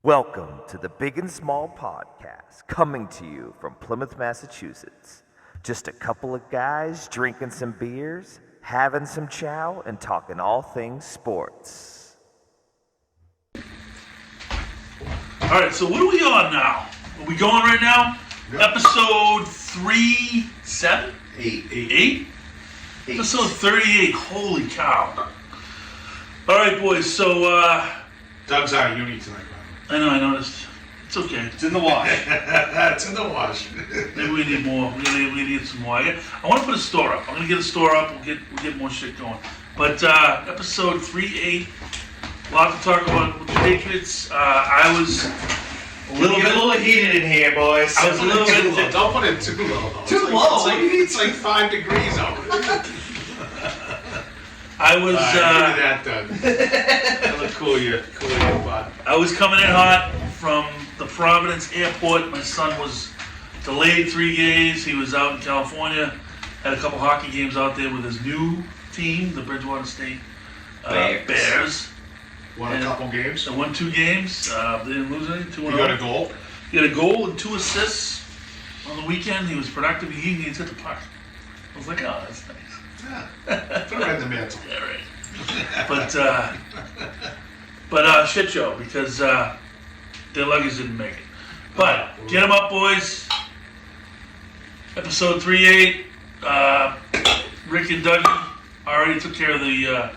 Welcome to the Big and Small Podcast, coming to you from Plymouth, Massachusetts. Just a couple of guys drinking some beers, having some chow, and talking all things sports. All right, so what are we on now? Are we going right now? Yep. Episode 37? Eight. Episode 38. Holy cow. All right, boys, so, Doug's out of uni tonight, I noticed. It's okay. It's in the wash. It's in the wash. Maybe we need more. We need some more. I want to put a store up. I'm going to get a store up. We'll get more shit going. But episode 38, a lot to talk about with the Patriots. I was a little heated in here, boys. I was a little bit. Don't put it too low, though. Too low? It's like 5 degrees out. I was. Give me that, Doug. That'll cool your butt. I was coming in hot from the Providence airport. My son was delayed 3 days. He was out in California. Had a couple hockey games out there with his new team, the Bridgewater State Bears. Won a couple games. They won 2 games. They didn't lose any. 2-0. You got a goal? He had a goal and 2 assists on the weekend. He was productive. He hit the puck. I was like, oh, that's nice. Yeah. Put it in the mantle. Yeah, right. But shit show because their luggage didn't make it. But get them up, boys. Episode 38. Rick and Dougie already took care of the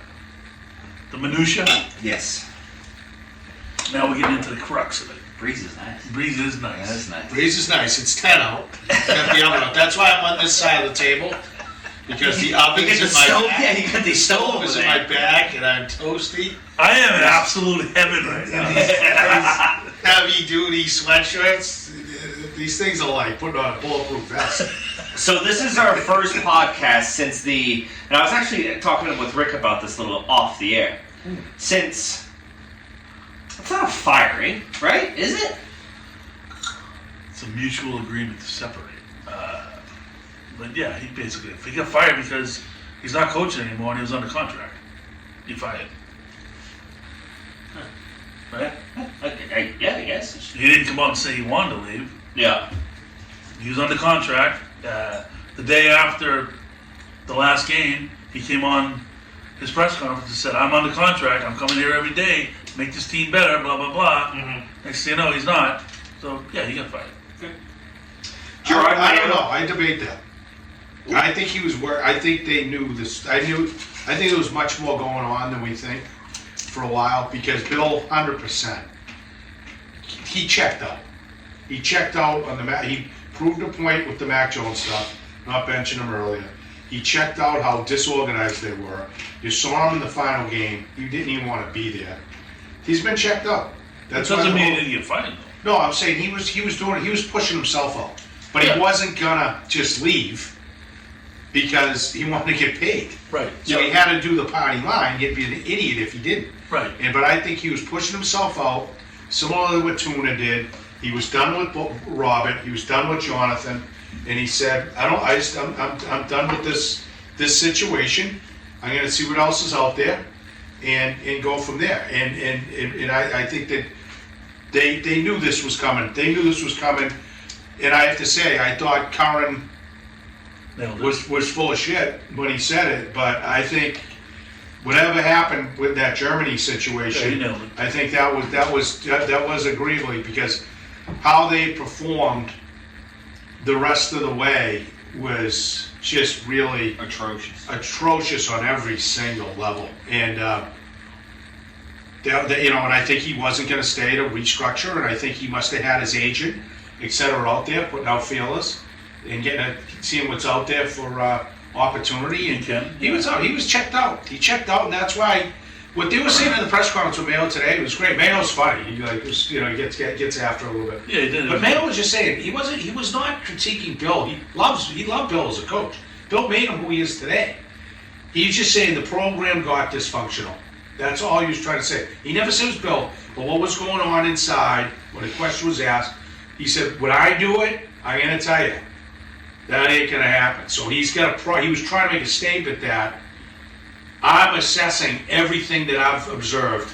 minutia. Yes. Now we're getting into the crux of it. Breeze is nice. Breeze is nice. Yeah, that's nice. Breeze is nice. It's 10 out. Got the oven up. That's why I'm on this side of the table. Because the oven's in my back. Yeah, you got the stove over is in there. my back, and I'm toasty. I am in absolute heaven right now. Heavy-duty sweatshirts. These things are like putting on a bulletproof vest. So this is our first podcast since and I was actually talking with Rick about this a little off the air. Since, it's not a firing, right? Is it? It's a mutual agreement to separate. But yeah, he got fired because he's not coaching anymore and he was under contract. He fired. Right? Yeah, I guess. He didn't come out and say he wanted to leave. Yeah. He was under contract. The day after the last game, he came on his press conference and said, I'm under contract, I'm coming here every day, make this team better, blah, blah, blah. Mm-hmm. Next thing you know, he's not. So, yeah, he got fired. I don't know. I debate that. I think he was I think they knew this. I think there was much more going on than we think for a while because Bill, 100%, he checked out. He checked out on he proved a point with the Mac Jones stuff, not benching him earlier. He checked out how disorganized they were. You saw him in the final game. You didn't even want to be there. He's been checked out. That doesn't mean he didn't get fired, though. No, I'm saying he was pushing himself out. But Yeah. he wasn't gonna just leave because he wanted to get paid. Right. So he had to do the party line. He'd be an idiot if he didn't. Right. But I think he was pushing himself out, similar to what Tuna did. He was done with Robert. He was done with Jonathan, and he said, I'm done with this situation. I'm going to see what else is out there, and go from there. And I think that they knew this was coming. And I have to say, I thought Curran was full of shit when he said it, but I think whatever happened with that Germany situation, he nailed it. I think that was agreeably because how they performed the rest of the way was just really atrocious on every single level. And and I think he wasn't going to stay to restructure, and I think he must have had his agent, etc., out there putting out feelers and seeing what's out there for opportunity. And he was out. He was checked out. He checked out, and that's why what they were saying in the press conference with Mayo today was great. Mayo's funny. He gets after a little bit. Yeah, he did. But Mayo was just saying he was not critiquing Bill. He loved Bill as a coach. Bill made him who he is today. He was just saying the program got dysfunctional. That's all he was trying to say. He never said it was Bill, but what was going on inside when the question was asked, he said, "Would I do it? I'm gonna tell you, that ain't gonna happen." So he was trying to make a statement that I'm assessing everything that I've observed,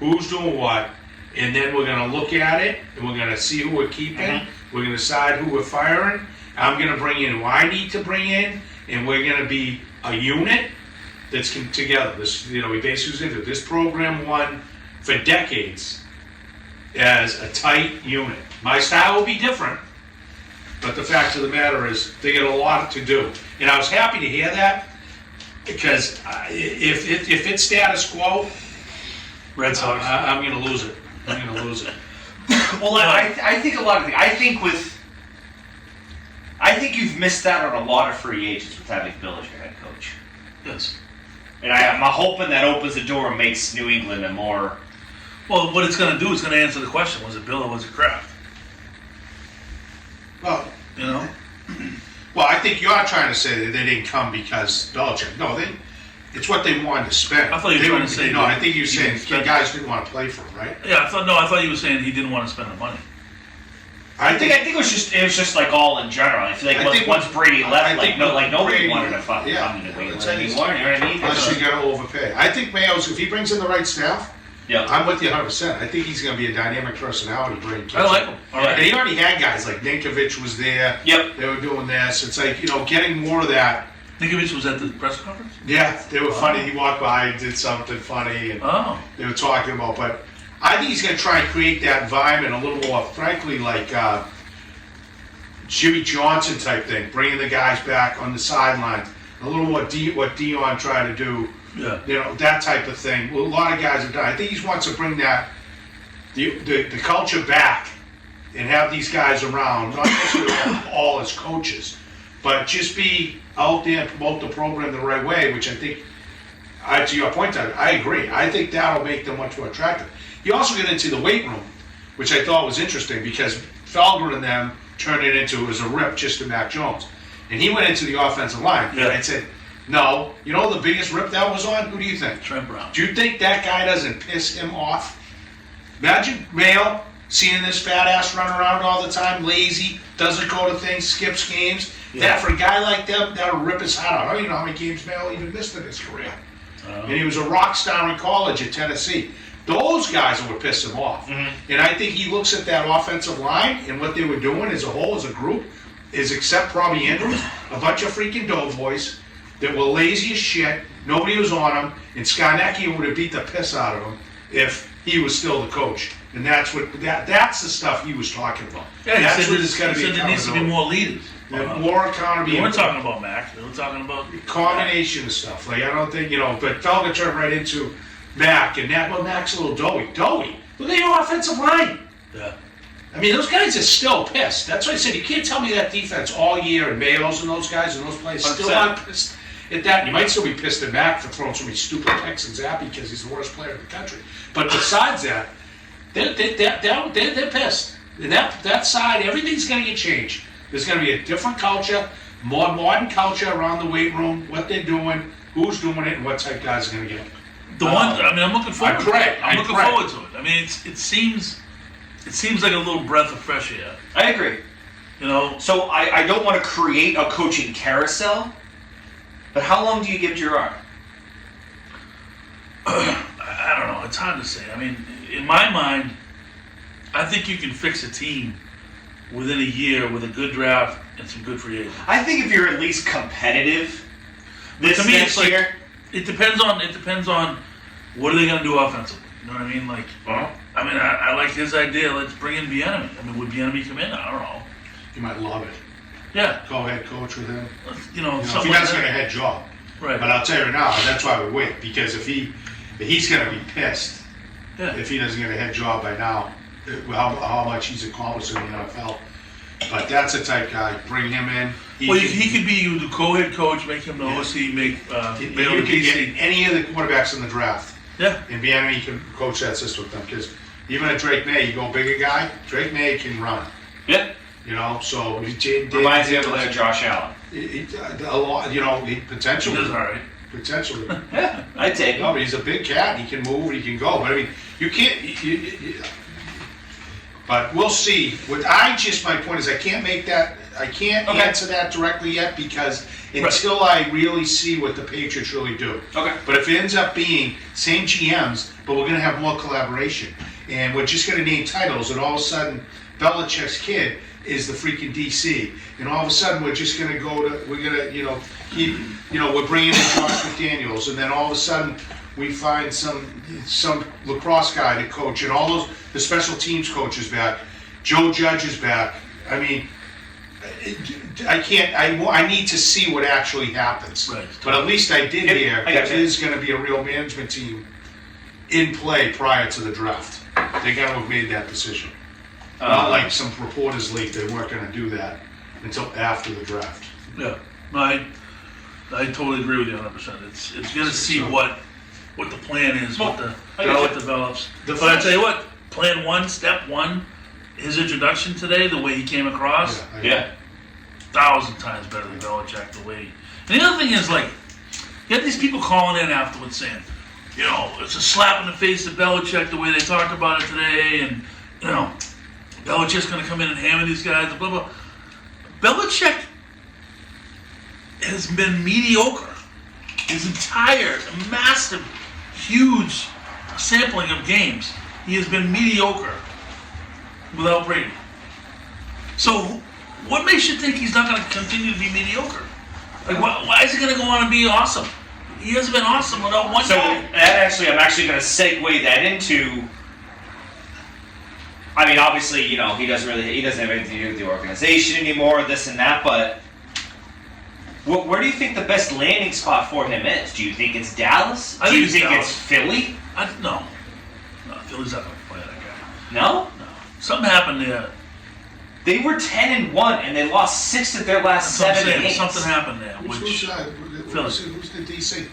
who's doing what, and then we're gonna look at it, and we're gonna see who we're keeping. We're gonna decide who we're firing. I'm gonna bring in who I need to bring in, and we're gonna be a unit that's together. This, we basically said that this program won for decades as a tight unit. My style will be different, but the fact of the matter is they got a lot to do. And I was happy to hear that, because if it's status quo, Red Sox. I'm going to lose it. I'm going to lose it. Well, I think a lot of things. I think you've missed out on a lot of free agents with having Bill as your head coach. Yes. And I'm hoping that opens the door and makes New England a more... Well, what it's going to do is going to answer the question: was it Bill or was it Kraft? Well, I think you're trying to say that they didn't come because Belichick. No, it's what they wanted to spend. I thought you were trying to say. No, I think you were saying guys didn't want to play for him, right? Yeah, I thought you were saying he didn't want to spend the money. I think it was just like all in general. I feel like once Brady left, nobody wanted to fucking come to New England anymore. You know what I mean? Unless you're going to overpay. I think Mayo's, if he brings in the right staff. Yeah, I'm with you 100%. I think he's going to be a dynamic personality. I like him. All right. And he already had guys like Ninkovich was there. Yep. They were doing this. It's like, getting more of that. Ninkovich was at the press conference? Yeah, they were funny. He walked by and did something funny, and they were talking about. But I think he's going to try and create that environment a little more, frankly, like Jimmy Johnson type thing, bringing the guys back on the sidelines. A little more what Dion tried to do. Yeah. That type of thing. Well, a lot of guys have done. I think he wants to bring that the culture back and have these guys around, not necessarily all as coaches, but just be out there and promote the program the right way, which I think, to your point, I agree. I think that'll make them much more attractive. You also get into the weight room, which I thought was interesting, because Felger and them turned it into, it was a rip just to Mac Jones. And he went into the offensive line, and I said, no, the biggest rip that was on? Who do you think? Trent Brown. Do you think that guy doesn't piss him off? Imagine Mayo seeing this fat ass run around all the time, lazy, doesn't go to things, skips games. Yeah. That for a guy like them, that'll rip his heart out. I don't even know how many games Mayo even missed in his career. And he was a rock star in college at Tennessee. Those guys would piss him off. Mm-hmm. And I think he looks at that offensive line and what they were doing as a whole, as a group, is, except probably Andrews, a bunch of freaking doughboys that were lazy as shit. Nobody was on him, and Skarnecki would have beat the piss out of him if he was still the coach. And that's the stuff he was talking about. Yeah, that's he said there needs to be more leaders. More accountability. We weren't talking about Max. We were talking about combination of stuff. Like, I don't think, but Felger turned right into Mac, and Mac's a little doughy. Look at your offensive line. Yeah. I mean, those guys are still pissed. That's why I said you can't tell me that defense all year, and Mayo's and those guys and those players still aren't pissed at that. You might still be pissed at Mac for throwing so many stupid picks and Zappy because he's the worst player in the country. But besides that, they're pissed. And that side, everything's going to get changed. There's going to be a different culture, more modern culture around the weight room, what they're doing, who's doing it, and what type of guys are going to get them. I'm looking forward to it. I'm looking pray. forward to it. I mean, it seems like a little breath of fresh air. I agree. So I don't want to create a coaching carousel, but how long do you give Gerard? I don't know. It's hard to say. I mean, in my mind, I think you can fix a team within a year with a good draft and some good free agents. I think if you're at least competitive this to me, next year. It depends on what are they going to do offensively. You know what I mean? Like, I like his idea. Let's bring in Bieniemy. I mean, would Bieniemy come in? I don't know. You might love it. Yeah. Go ahead, coach with him. If he doesn't get a head job. Right. But I'll tell you right now, that's why we wait, because if he's going to be pissed if he doesn't get a head job by now, how much he's accomplished in the NFL. But that's the type guy. Bring him in. He could be the co-head coach, make him the OC, you can get any of the quarterbacks in the draft. Yeah. And Bieniemy can coach that system with them, because even at Drake May, you go bigger guy, Drake May can run. Yeah. So reminds me of like Josh Allen. A lot, potentially. He does all right. Potentially. Yeah, I'd take him. No, but he's a big cat. He can move. He can go. But I mean, you can't. But we'll see. My point is, I can't make that. I can't answer that directly yet, because until I really see what the Patriots really do. Okay. But if it ends up being same GMs, but we're going to have more collaboration, and we're just going to name titles, and all of a sudden, Belichick's kid is the freaking DC, and all of a sudden we're just going to we're bringing in Josh McDaniels, and then all of a sudden we find some lacrosse guy to coach, and all the special teams coaches back. Joe Judge is back. I mean, I need to see what actually happens. Right. But at least I did hear there is going to be a real management team in play prior to the draft. They're going to have made that decision. Not like some reporters leaked, they weren't going to do that until after the draft. Yeah, no, I totally agree with you 100%. It's going to see what the plan is, how it develops. But I tell you what, plan one, step one, his introduction today, the way he came across, 1,000 times better than Belichick. The way. And the other thing is, like, you had these people calling in afterwards saying, you know, it's a slap in the face to Belichick the way they talked about it today, and you know, Belichick's going to come in and hammer these guys, blah blah. Belichick has been mediocre his entire massive, huge sampling of games. He has been mediocre without Brady. So, what makes you think he's not going to continue to be mediocre? Like, why is he going to go on and be awesome? He hasn't been awesome without one guy. I'm actually going to segue that into. I mean, obviously, you know, he doesn't have anything to do with the organization anymore, this and that. But where do you think the best landing spot for him is? Do you think it's Dallas? Do you think it's Philly? No, Philly's not going to play that guy. No. No, something happened there. They were 10-1, and they lost 6 of their last 7 games. Something happened there. Who's the DC?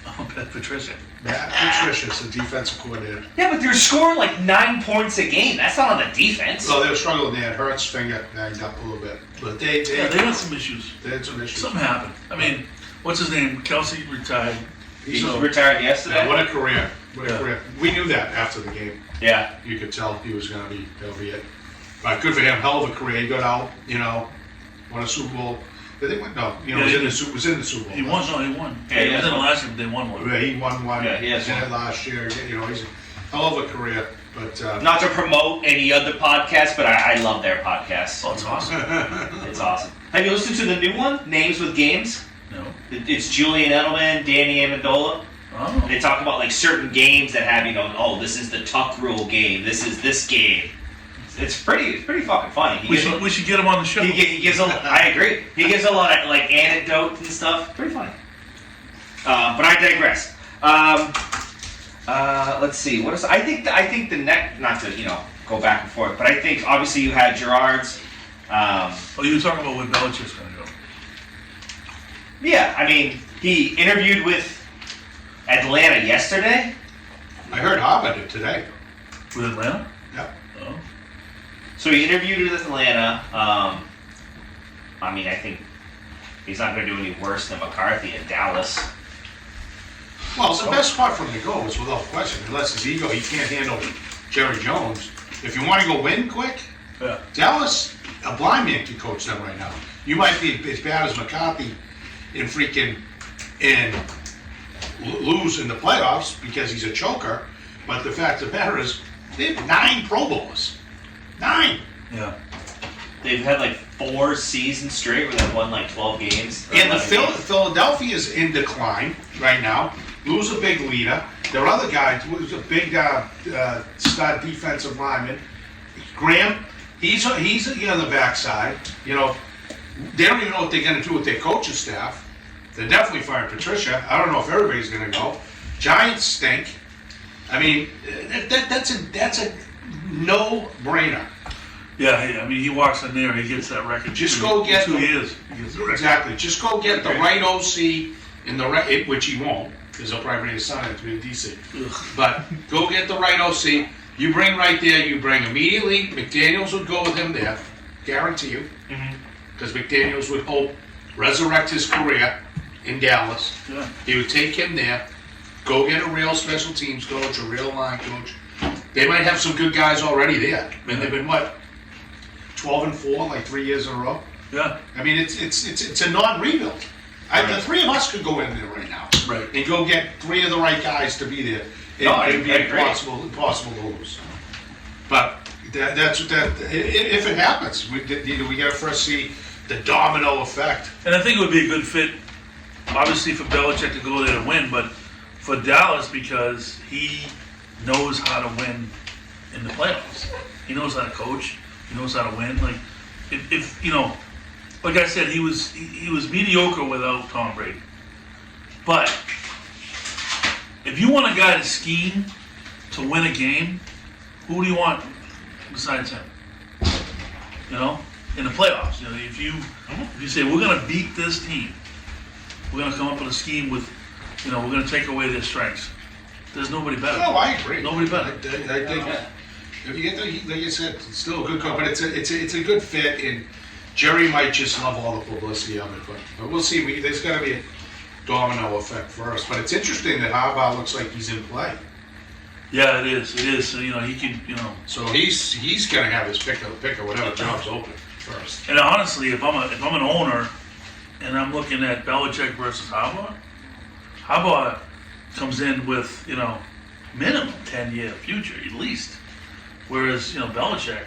Oh, Patricia. Patricia's the defensive coordinator. Yeah, but they're scoring like 9 points a game. That's not on the defense. Well, they were struggling there. Hurts' finger banged up a little bit. But they had some issues. They had some issues. Something happened. I mean, what's his name? Kelsey retired. He retired yesterday? Yeah, what a career. What a career. We knew that after the game. Yeah. You could tell he was going to be, that'll be it. But good for him. Hell of a career. He got out, you know, won a Super Bowl. Did they win? No, you know, was in the Super Bowl. He won. No, he won. Yeah, he was in the last year, but they won one. Yeah, he won one. Yeah, he has in it last year. You know, he's a hell of a career. But not to promote any other podcast, but I love their podcast. Oh, it's awesome. It's awesome. Have you listened to the new one, Names with Games? No. It's Julian Edelman, Danny Amendola. Oh. They talk about like certain games that have, you know, oh, this is the Tuck Rule game. This is this game. It's pretty fucking funny. We should get him on the show. He gives I agree. He gives a lot of like anecdotes and stuff. Pretty funny. But I digress. Let's see. What is? I think the next, not to go back and forth, but I think obviously you had Gerard's. You were talking about where Belichick's going to go. Yeah, I mean, he interviewed with Atlanta yesterday. I heard Harvard did today. With Atlanta? Yep. Oh. So he interviewed with Atlanta. I mean, I think he's not going to do any worse than McCarthy in Dallas. Well, the best spot for him to go is without question, unless his ego, he can't handle Jerry Jones. If you want to go win quick, Dallas, a blind man can coach them right now. You might be as bad as McCarthy in lose in the playoffs because he's a choker, but the fact of the matter is, they have 9 Pro Bowlers. 9. Yeah. They've had like 4 seasons straight where they've won like 12 games. And the Philadelphia is in decline right now. Lose a big leader. Their other guy was a big stud defensive lineman. Graham, he's on the backside. You know, they don't even know what they're going to do with their coaching staff. They're definitely firing Patricia. I don't know if everybody's going to go. Giants stink. I mean, that's a no-brainer. Yeah, I mean, he walks in there, he gets that record. Just go get 2 years. Exactly. Just go get the right OC in the which he won't, because he'll probably bring his son in to be in DC. But go get the right OC. You bring right there. You bring immediately. McDaniels would go with him there, guarantee you, because McDaniels would hope resurrect his career in Dallas. Yeah. He would take him there. Go get a real special teams coach, a real line coach. They might have some good guys already there. I mean, they've been 12-4, like 3 years in a row. Yeah. I mean, it's a non-rebuild. The 3 of us could go in there right now, right, and go get 3 of the right guys to be there. it'd be I agree. impossible to lose. But that's if it happens, we got to first see the domino effect. And I think it would be a good fit, obviously, for Belichick to go there to win, but for Dallas because he knows how to win in the playoffs. He knows how to coach. He knows how to win. Like, if you know, like I said, he was mediocre without Tom Brady. But if you want a guy to scheme to win a game, who do you want besides him? You know, in the playoffs. You know, if you say we're going to beat this team, we're going to come up with a scheme with, you know, we're going to take away their strengths. There's nobody better. No, I agree. Nobody better. I think if you get like you said, it's still a good coach, but it's a good fit. And Jerry might just love all the publicity of it, but we'll see. There's got to be a domino effect first. But it's interesting that Harbaugh looks like he's in play. Yeah, it is. It is. So, you know, he can. You know. So he's gonna have his pick of whatever job's open first. And honestly, if I'm an owner, and I'm looking at Belichick versus Harbaugh comes in with, you know, minimum 10-year future at least. Whereas, you know, Belichick.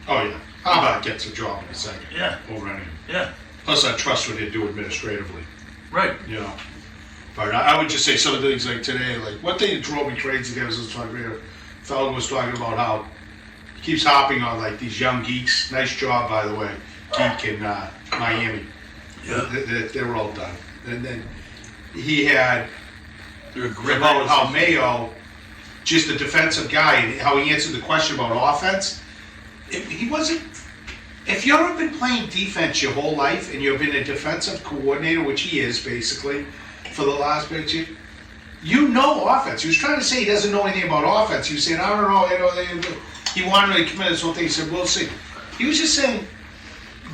Oh yeah, Harbaugh gets a job in a second. Yeah. Over anything. Yeah. Plus, I trust what they do administratively. Right. You know. But I would just say some of the things like today, like what they drove me crazy again was a fellow was talking about how he keeps hopping on like these young geeks. Nice job, by the way, geek in Miami. Yeah. They were all done. And then he had You're a great about how Mayo, just a defensive guy, and how he answered the question about offense. He wasn't. If you've been playing defense your whole life and you've been a defensive coordinator, which he is basically for the last bit, you know offense. He was trying to say he doesn't know anything about offense. He was saying, I don't know, he wanted to commit this whole thing. He said, we'll see. He was just saying,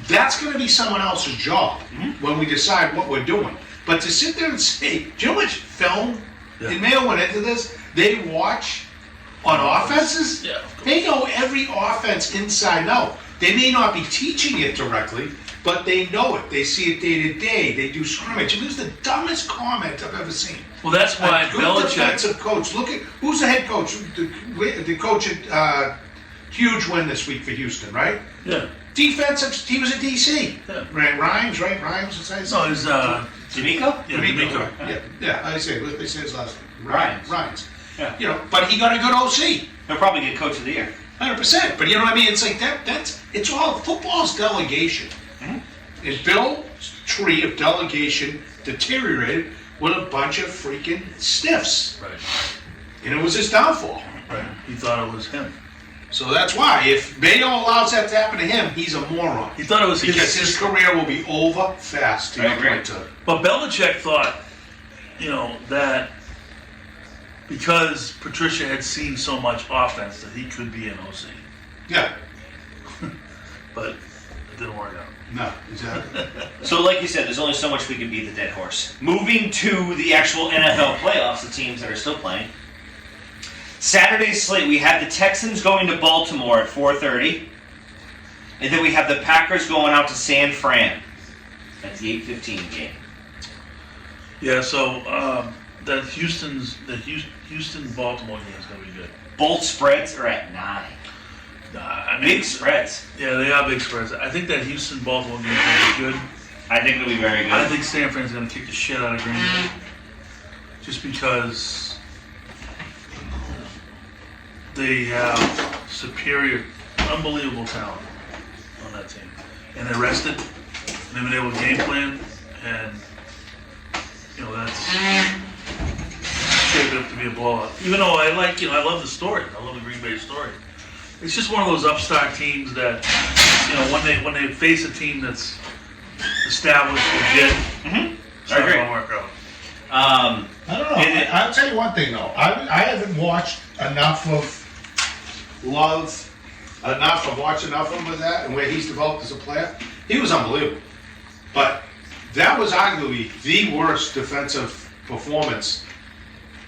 that's going to be someone else's job when we decide what we're doing. But to sit there and say, do you know much film and Mayo went into this? They watch on offenses. Yeah, of course. They know every offense inside and out. They may not be teaching it directly, but they know it. They see it day to day. They do scrimmage. It was the dumbest comment I've ever seen. Well, that's why A good Belichick. defensive coach. Look at who's the head coach. The coach at huge win this week for Houston, right? Yeah. Defensive. He was a DC. Yeah. Rhymes, right? Rhymes. What's his No, name? it's D'Amico? Yeah, D'Amico. Yeah. I say. What they say his last name? Rhymes. Rhymes. Yeah. You know, but he got a good OC. He'll probably get Coach of the Year. 100%. But you know what I mean? It's like it's all football's delegation. Mm-hmm. And Bill's tree of delegation deteriorated with a bunch of freaking stiffs. Right. And it was his downfall. Right. He thought it was him. So that's why, if Mayo allows that to happen to him, he's a moron. He thought it was Because his career will be over fast. I agree. But Belichick thought, you know, that because Patricia had seen so much offense that he could be an OC. Yeah. But it didn't work out. No, exactly. So like you said, there's only so much we can beat the dead horse. Moving to the actual NFL playoffs, the teams that are still playing. Saturday's slate, we have the Texans going to Baltimore at 4:30. And then we have the Packers going out to San Fran. That's the 8:15 game. Yeah, so that Houston-Baltimore game is going to be good. Both spreads are at 9. I mean, Big spreads. Yeah, they are big spreads. I think that Houston-Baltimore game is going to be good. I think it'll be very good. I think San Fran's going to kick the shit out of Green Bay. Just because they have superior, unbelievable talent on that team. And they're rested. And they've been able to game plan. And, you know, that's shaped up to be a blowout. Even though I love the story. I love the Green Bay story. It's just one of those upstart teams that, you know, when they face a team that's established, legit, it's not going to work out. I don't know. I'll tell you one thing though. I haven't watched enough of watched enough of him with that and where he's developed as a player. He was unbelievable. But that was arguably the worst defensive performance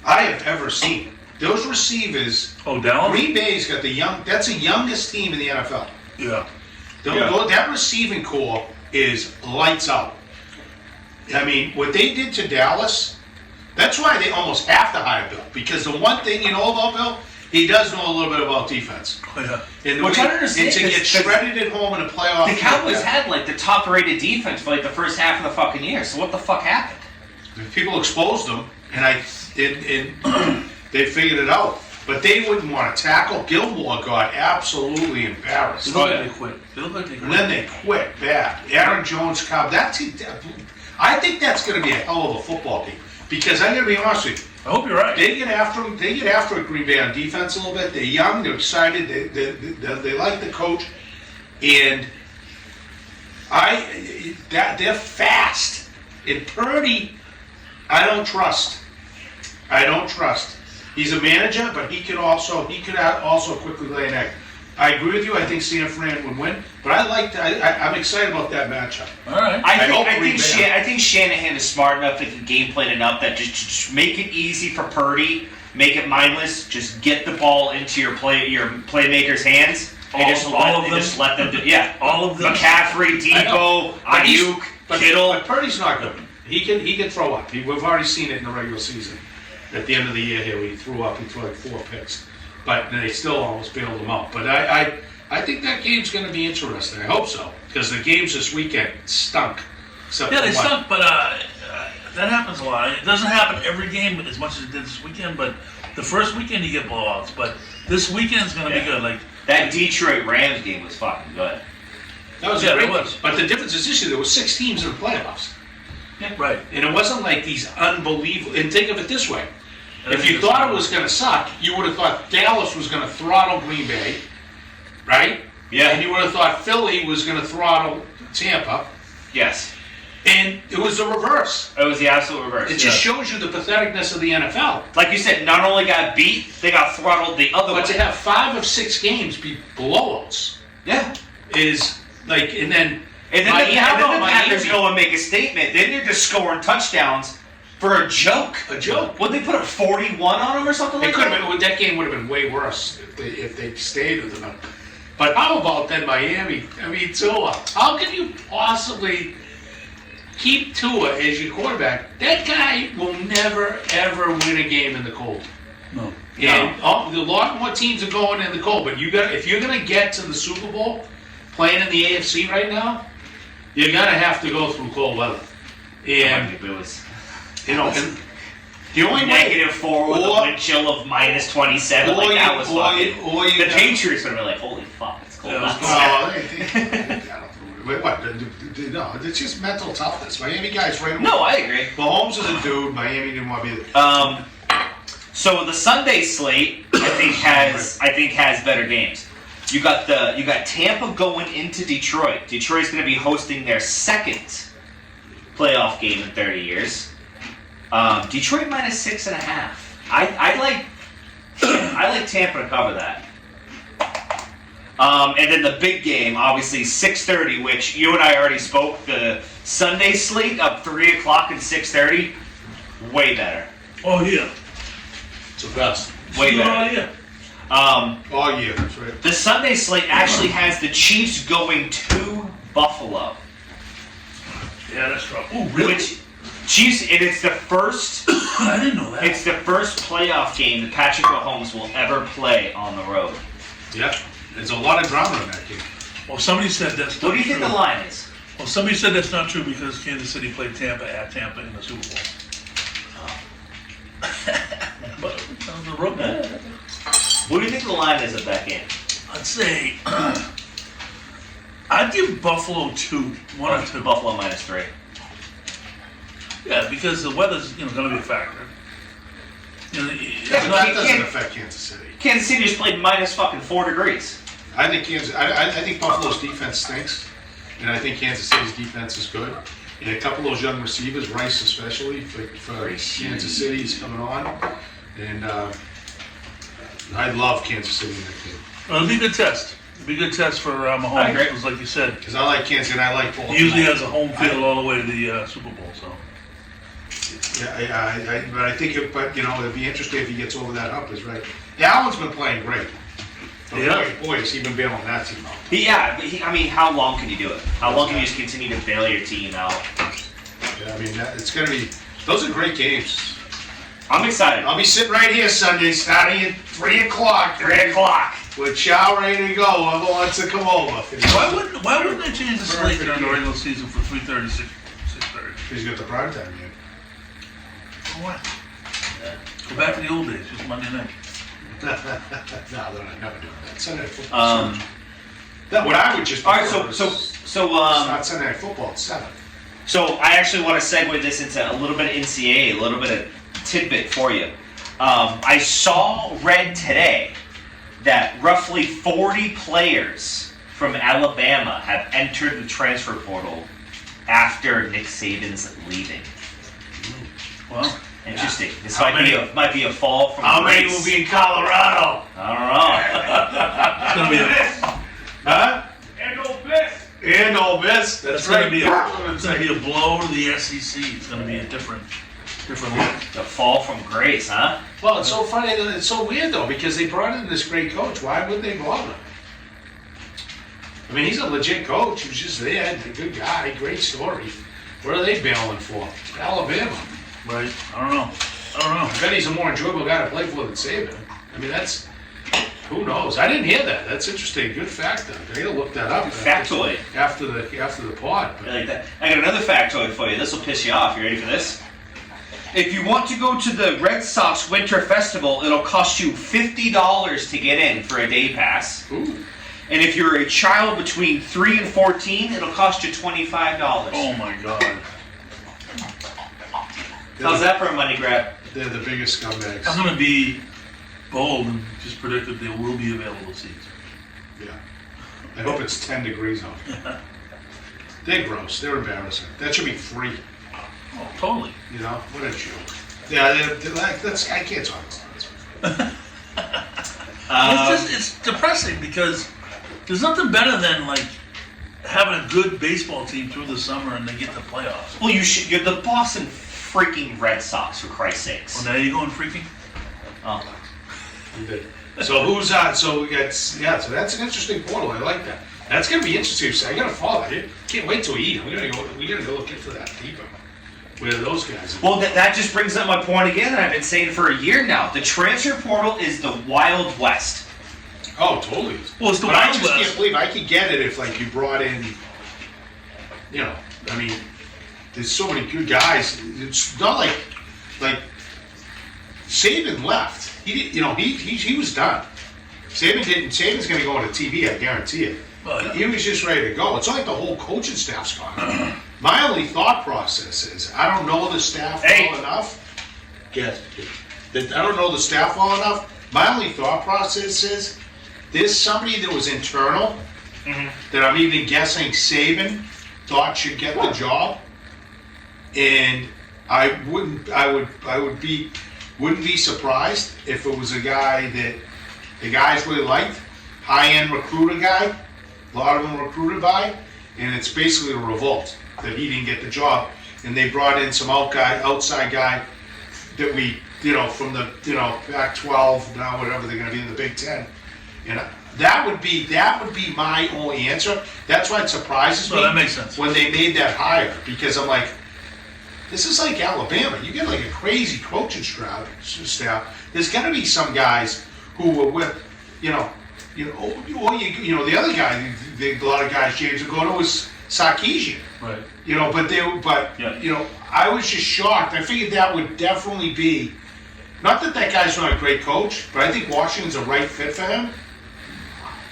I have ever seen. Those receivers. Oh, Dallas? Green Bay's got that's the youngest team in the NFL. Yeah. That receiving core is lights out. I mean, what they did to Dallas That's why they almost have to hire Bill, because the one thing you know about Bill, he does know a little bit about defense. Oh, yeah. And Which I don't understand, And to get 'cause shredded at home in a playoff. The Cowboys had like the top-rated defense for like the first half of the fucking year. So what the fuck happened? People exposed them, and they figured it out. But they wouldn't want to tackle. Gilmore got absolutely embarrassed. They look like they quit. They look like they quit. And then they quit bad. Aaron Jones, Cobb. I think that's going to be a hell of a football game. Because I'm going to be honest with you. I hope you're right. They get after them. They get after Green Bay on defense a little bit. They're young. They're excited. They like the coach, and they're fast. And Purdy, I don't trust. He's a manager, but he could also quickly lay an egg. I agree with you. I think San Fran would win, but I'm excited about that matchup. All right. I think Shanahan is smart enough and can game plan enough that just make it easy for Purdy, make it mindless. Just get the ball into your playmakers' hands. Just let them do. Yeah, all of them. McCaffrey, Debo, Ayuk, Kittle. But Purdy's not good. He can throw up. We've already seen it in the regular season. At the end of the year here, when he threw like 4 picks. But they still almost bailed him out. But I think that game's going to be interesting. I hope so. Because the games this weekend stunk. Yeah, they stunk, but that happens a lot. It doesn't happen every game as much as it did this weekend, but the first weekend you get blowouts. But this weekend's going to be good. Like that Detroit Rams game was fucking good. That was great. But the difference is this year, there were 6 teams in the playoffs. Yeah. Right. And it wasn't like these unbelievable... And think of it this way. If you thought it was going to suck, you would have thought Dallas was going to throttle Green Bay, right? Yeah. And you would have thought Philly was going to throttle Tampa. Yes. And it was the reverse. It was the absolute reverse. It just shows you the patheticness of the NFL. Like you said, not only got beat, they got throttled the other way. But to have 5 of 6 games be blowouts, is like, and then the Packers go and make a statement. Then they're just scoring touchdowns for a joke. A joke. Would they put a 41 on them or something like that? That game would have been way worse if they stayed with them. But how about then Miami? I mean, Tua. How can you possibly keep Tua as your quarterback? That guy will never, ever win a game in the cold. No. And a lot more teams are going in the cold. But if you're going to get to the Super Bowl, playing in the AFC right now, you're going to have to go through cold weather. And the only -4 with a wind chill of -27. Like that was fucking. The Patriots would have been like, "Holy fuck, it's cold." No, it's just mental toughness. Miami guys right away. No, I agree. Mahomes is a dude. Miami didn't want to be there. So the Sunday slate, I think has better games. You got Tampa going into Detroit. Detroit's going to be hosting their second playoff game in 30 years. Detroit -6.5. I like Tampa to cover that. And then the big game, obviously 6:30, which you and I already spoke. The Sunday slate up 3 o'clock and 6:30, way better. Oh yeah. It's the best. Way better. Oh yeah. All year, that's right. The Sunday slate actually has the Chiefs going to Buffalo. Yeah, that's right. Oh really? Chiefs, and it's the first. I didn't know that. It's the first playoff game that Patrick Mahomes will ever play on the road. Yeah, there's a lot of drama in that game. Well, somebody said that's not true. What do you think the line is? Well, somebody said that's not true because Kansas City played Tampa at Tampa in the Super Bowl. But the road. What do you think the line is of that game? I'd say I'd give Buffalo 2, 1 or 2. Buffalo -3. Yeah, because the weather's going to be a factor. That doesn't affect Kansas City. Kansas City just played -4 degrees. I think Buffalo's defense stinks, and I think Kansas City's defense is good. And a couple of those young receivers, Rice especially for Kansas City, is coming on, and I love Kansas City in that game. Well, it'll be a good test. It'll be a good test for Mahomes, I agree. because like you said, Because I like Kansas and I like Baltimore. he usually has a home field all the way to the Super Bowl. So. Yeah, but I think it'd be interesting if he gets over that hump. Is right. Yeah, Allen's been playing great. But boy, has he been bailing that team out. I mean, how long can you do it? How long can you just continue to bail your team out? Yeah, I mean, it's going to be. Those are great games. I'm excited. I'll be sitting right here Sunday, starting at 3 o'clock. 3 o'clock. With chow ready to go. Whoever wants to come over. Why wouldn't they change the slate during the regular season from 3:30 to 6:30? He's got the prime time game. For what? Go back to the old days, just Monday night. No, they're never doing that. Sunday night football. What I would just. All right, not Sunday night football at 7. So I actually want to segue this into a little bit of NCAA, a little bit of tidbit for you. I read today that roughly 40 players from Alabama have entered the transfer portal after Nick Saban's leaving. Well, interesting. This might be a fall from How many grace. will be in Colorado? I don't know. it's gonna be Huh? And Ole Miss. And Ole Miss. it's gonna be a blow to the SEC. It's gonna be a different look. The fall from grace, huh? Well, it's so funny. It's so weird though because they brought in this great coach. Why would they bother? I mean, he's a legit coach. He was just there. A good guy. Great story. What are they bailing for? Alabama. Right? I don't know. I bet he's a more enjoyable guy to play for than Saban. I mean, that's. Who knows? I didn't hear that. That's interesting. Good fact, though. I gotta look that up. Factoid. After the pod. I like that. I got another factoid for you. This will piss you off. You ready for this? If you want to go to the Red Sox Winter Festival, it'll cost you $50 to get in for a day pass. Ooh. And if you're a child between 3 and 14, it'll cost you $25. Oh my God. How's that for a money grab? They're the biggest scumbags. I'm gonna be bold and just predict that there will be available seats. Yeah. I hope it's 10 degrees out. They're gross. They're embarrassing. That should be free. Oh, totally. You know? What a joke. Yeah, they're like, I can't talk about this. It's depressing because there's nothing better than like having a good baseball team through the summer and they get the playoffs. Well, you're the Boston freaking Red Sox, for Christ's sakes. Well, now you're going freaking? Oh. So who's so we got so that's an interesting portal. I like that. That's gonna be interesting. So I gotta follow it. Can't wait till we eat. We gotta go look into that deeper. Where are those guys? Well, that just brings up my point again that I've been saying for a year now. The transfer portal is the Wild West. Oh, totally. Well, it's the but I Wild just West. can't believe I could get it if like you brought in. You know, I mean, there's so many good guys. It's not like Saban left. He did, he was done. Saban's going to go on TV. I guarantee it. Well, He was just ready to go. It's not like the whole coaching staff's gone. My only thought process is I don't know the staff well enough. Yes. I don't know the staff well enough. My only thought process is there's somebody that was internal that I'm even guessing Saban thought should get the job, and I wouldn't be surprised if it was a guy that the guys really liked, high-end recruiter guy, a lot of them recruited by, and it's basically a revolt that he didn't get the job, and they brought in some outside guy that we, from the, Pac-12, now whatever they're going to be in the Big Ten, and that would be my only answer. That's why it surprises me. that makes sense. When they made that hire, because I'm like, this is like Alabama. You get like a crazy coaching staff. There's got to be some guys who were with, the other guy. A lot of guys, James Agona was Sarkisian. Right. I was just shocked. I figured that would definitely be, not that guy's not a great coach, but I think Washington's a right fit for him.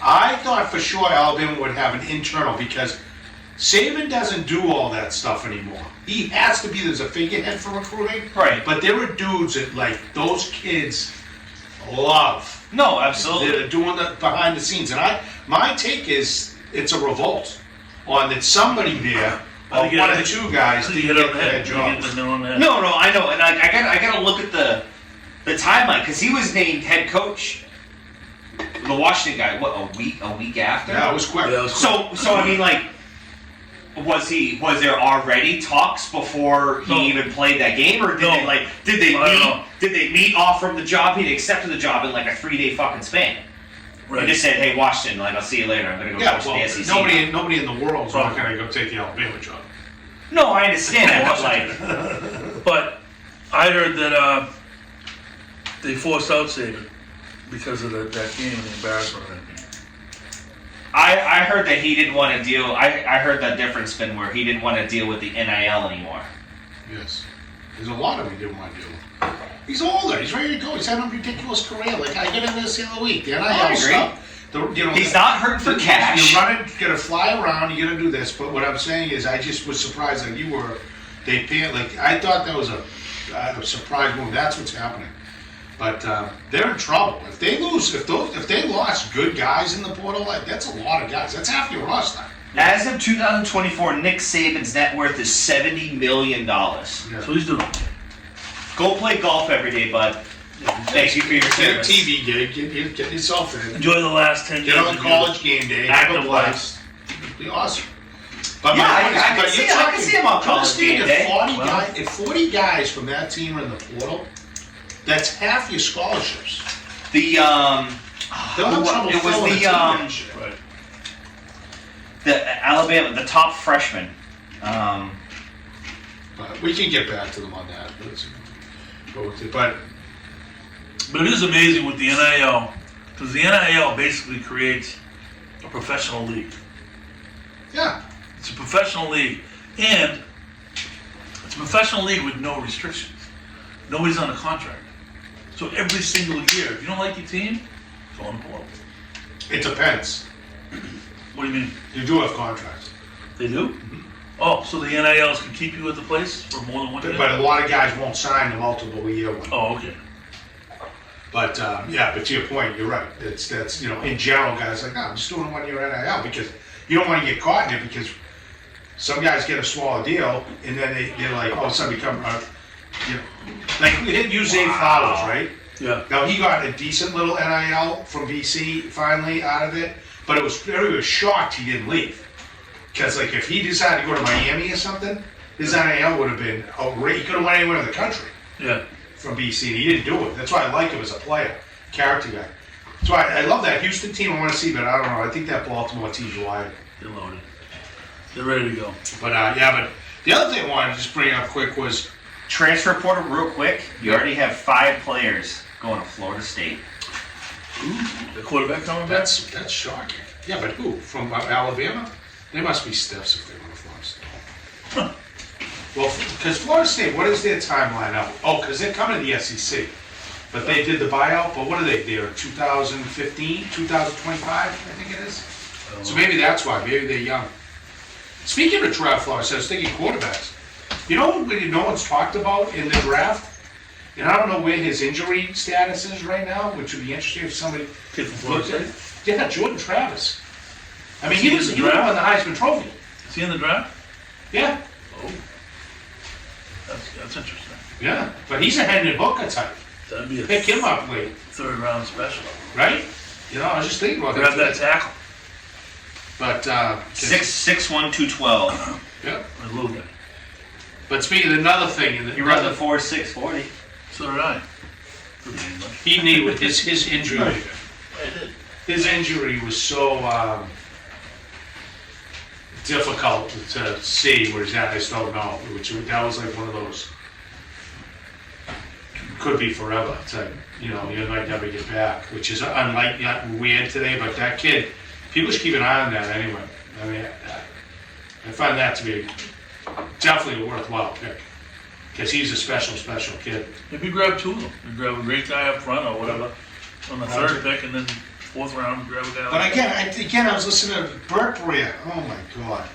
I thought for sure Alabama would have an internal because Saban doesn't do all that stuff anymore. He has to be, there's a figurehead for recruiting. Right. But there are dudes that, like, those kids love. No, absolutely. That are doing the behind the scenes. And my take is it's a revolt on that somebody there, or one or two guys, didn't get that job. No, I know. And I got to look at the timeline because he was named head coach. The Washington guy, what, a week after? Yeah, it was quick. So I mean, like, was there already talks before he even played that game, or did they meet, offer him the job, he'd accepted the job in like a 3-day fucking span? Right. He just said, "Hey, Washington, I'll see you later. I'm gonna go coach the SEC." Nobody in the world's not gonna go take the Alabama job. No, I understand that, but but I heard that they forced out Saban because of that game and the embarrassment of that game. I heard that he didn't want to deal. I heard that different spin where he didn't want to deal with the NIL anymore. Yes. There's a lot of them he didn't want to do. He's older. He's ready to go. He's had a ridiculous career. Like, I get into this the other week. The NIL stuff. He's not hurting for cash. You're running, you gotta fly around, you gotta do this. But what I'm saying is, I just was surprised that you were. They pay like I thought that was a surprise move. That's what's happening. But they're in trouble if they lose. If they lost good guys in the portal, like, that's a lot of guys. That's half your roster. As of 2024, Nick Saban's net worth is $70 million. Yeah. So he's doing. Go play golf every day, bud. Thank you for your Get a service. TV gig. Get yourself in. Enjoy the last 10 years. Get on college game day. Active Have a blast. It'd be awesome. But Yeah, my point is, I can see him on college game day. If 40 guys from that team are in the portal, that's half your scholarships. The They'll have trouble it was filling the a team that shit. Right. the Alabama, the top freshman. But we can get back to them on that. But But it is amazing with the NIL, because the NIL basically creates a professional league. yeah, It's a professional league, and it's a professional league with no restrictions. Nobody's on a contract. So every single year, if you don't like your team, go on the portal. it depends. What do you mean? You do have contracts. They do? Oh, so the NILs can keep you at the place for more than 1 year? But a lot of guys won't sign a multiple year one. Oh, okay. But but to your point, you're right. That's in general, guys like, no, I'm just doing a 1 year NIL because you don't want to get caught in it because some guys get a smaller deal and then they're like, all of a sudden become, like we didn't use Zay Flowers, right? Yeah. Now he got a decent little NIL from BC finally out of it, but everybody was shocked he didn't leave. Because like if he decided to go to Miami or something, his NIL would have been outrageous. He could have went anywhere in the country. Yeah. From BC, and he didn't do it. That's why I like him as a player, character guy. That's why I love that Houston team. I want to see, but I don't know. I think that Baltimore team's wired. They're loaded. They're ready to go. But but the other thing I wanted to just bring up quick was Transfer portal, real quick. You already have 5 players going to Florida State. The quarterback coming back? that's shocking. Yeah, but who from Alabama? They must be stiffs if they go to Florida State. Huh. Well, because Florida State, what is their timeline out? Oh, because they're coming to the SEC. But they did the buyout, but what are they? They're 2015, 2025, I think it is. So maybe that's why. Maybe they're young. Speaking of draft, Florida, I was thinking quarterbacks. You know what no one's talked about in the draft? And I don't know where his injury status is right now, which would be interesting if somebody Kid from Florida looked at State? it. Yeah, Jordan Travis. I mean, Is he he was in the won draft? the Heisman Trophy. Is he in the draft? Yeah, Oh. That's interesting. yeah. But he's a Hendon Hooker type. That'd be a Pick him up late, 3rd round special. right? You know, I was just thinking about Grab that. that tackle. But 6'1", 212. Yeah. A little guy. But speaking of another thing, You run the 4.6 40. So did I. Pretty much. he needed his injury. I did. His injury was so difficult to see where he's at. I just don't know. That was like one of those. Could be forever. It's like, you might never get back, which is unlike weird today. But that kid, people should keep an eye on that anyway. I mean, I find that to be definitely a worthwhile pick because he's a special kid. Maybe grab 2 of them. You grab a great guy up front or whatever on the 3rd pick, and then 4th round, grab a guy. But like again, I was listening to Burt Brea. Oh my God.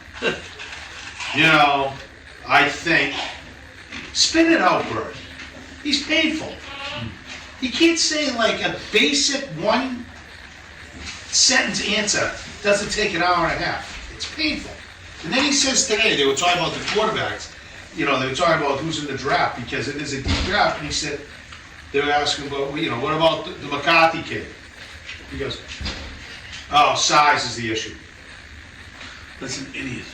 I think, spin it out, Burt. He's painful. He can't say like a basic 1 sentence answer. Doesn't take an hour and a half. It's painful. And then he says today, they were talking about the quarterbacks. They were talking about who's in the draft because it is a deep draft. And he said, they were asking about, what about the McCarthy kid? He goes, oh, size is the issue. That's an idiot.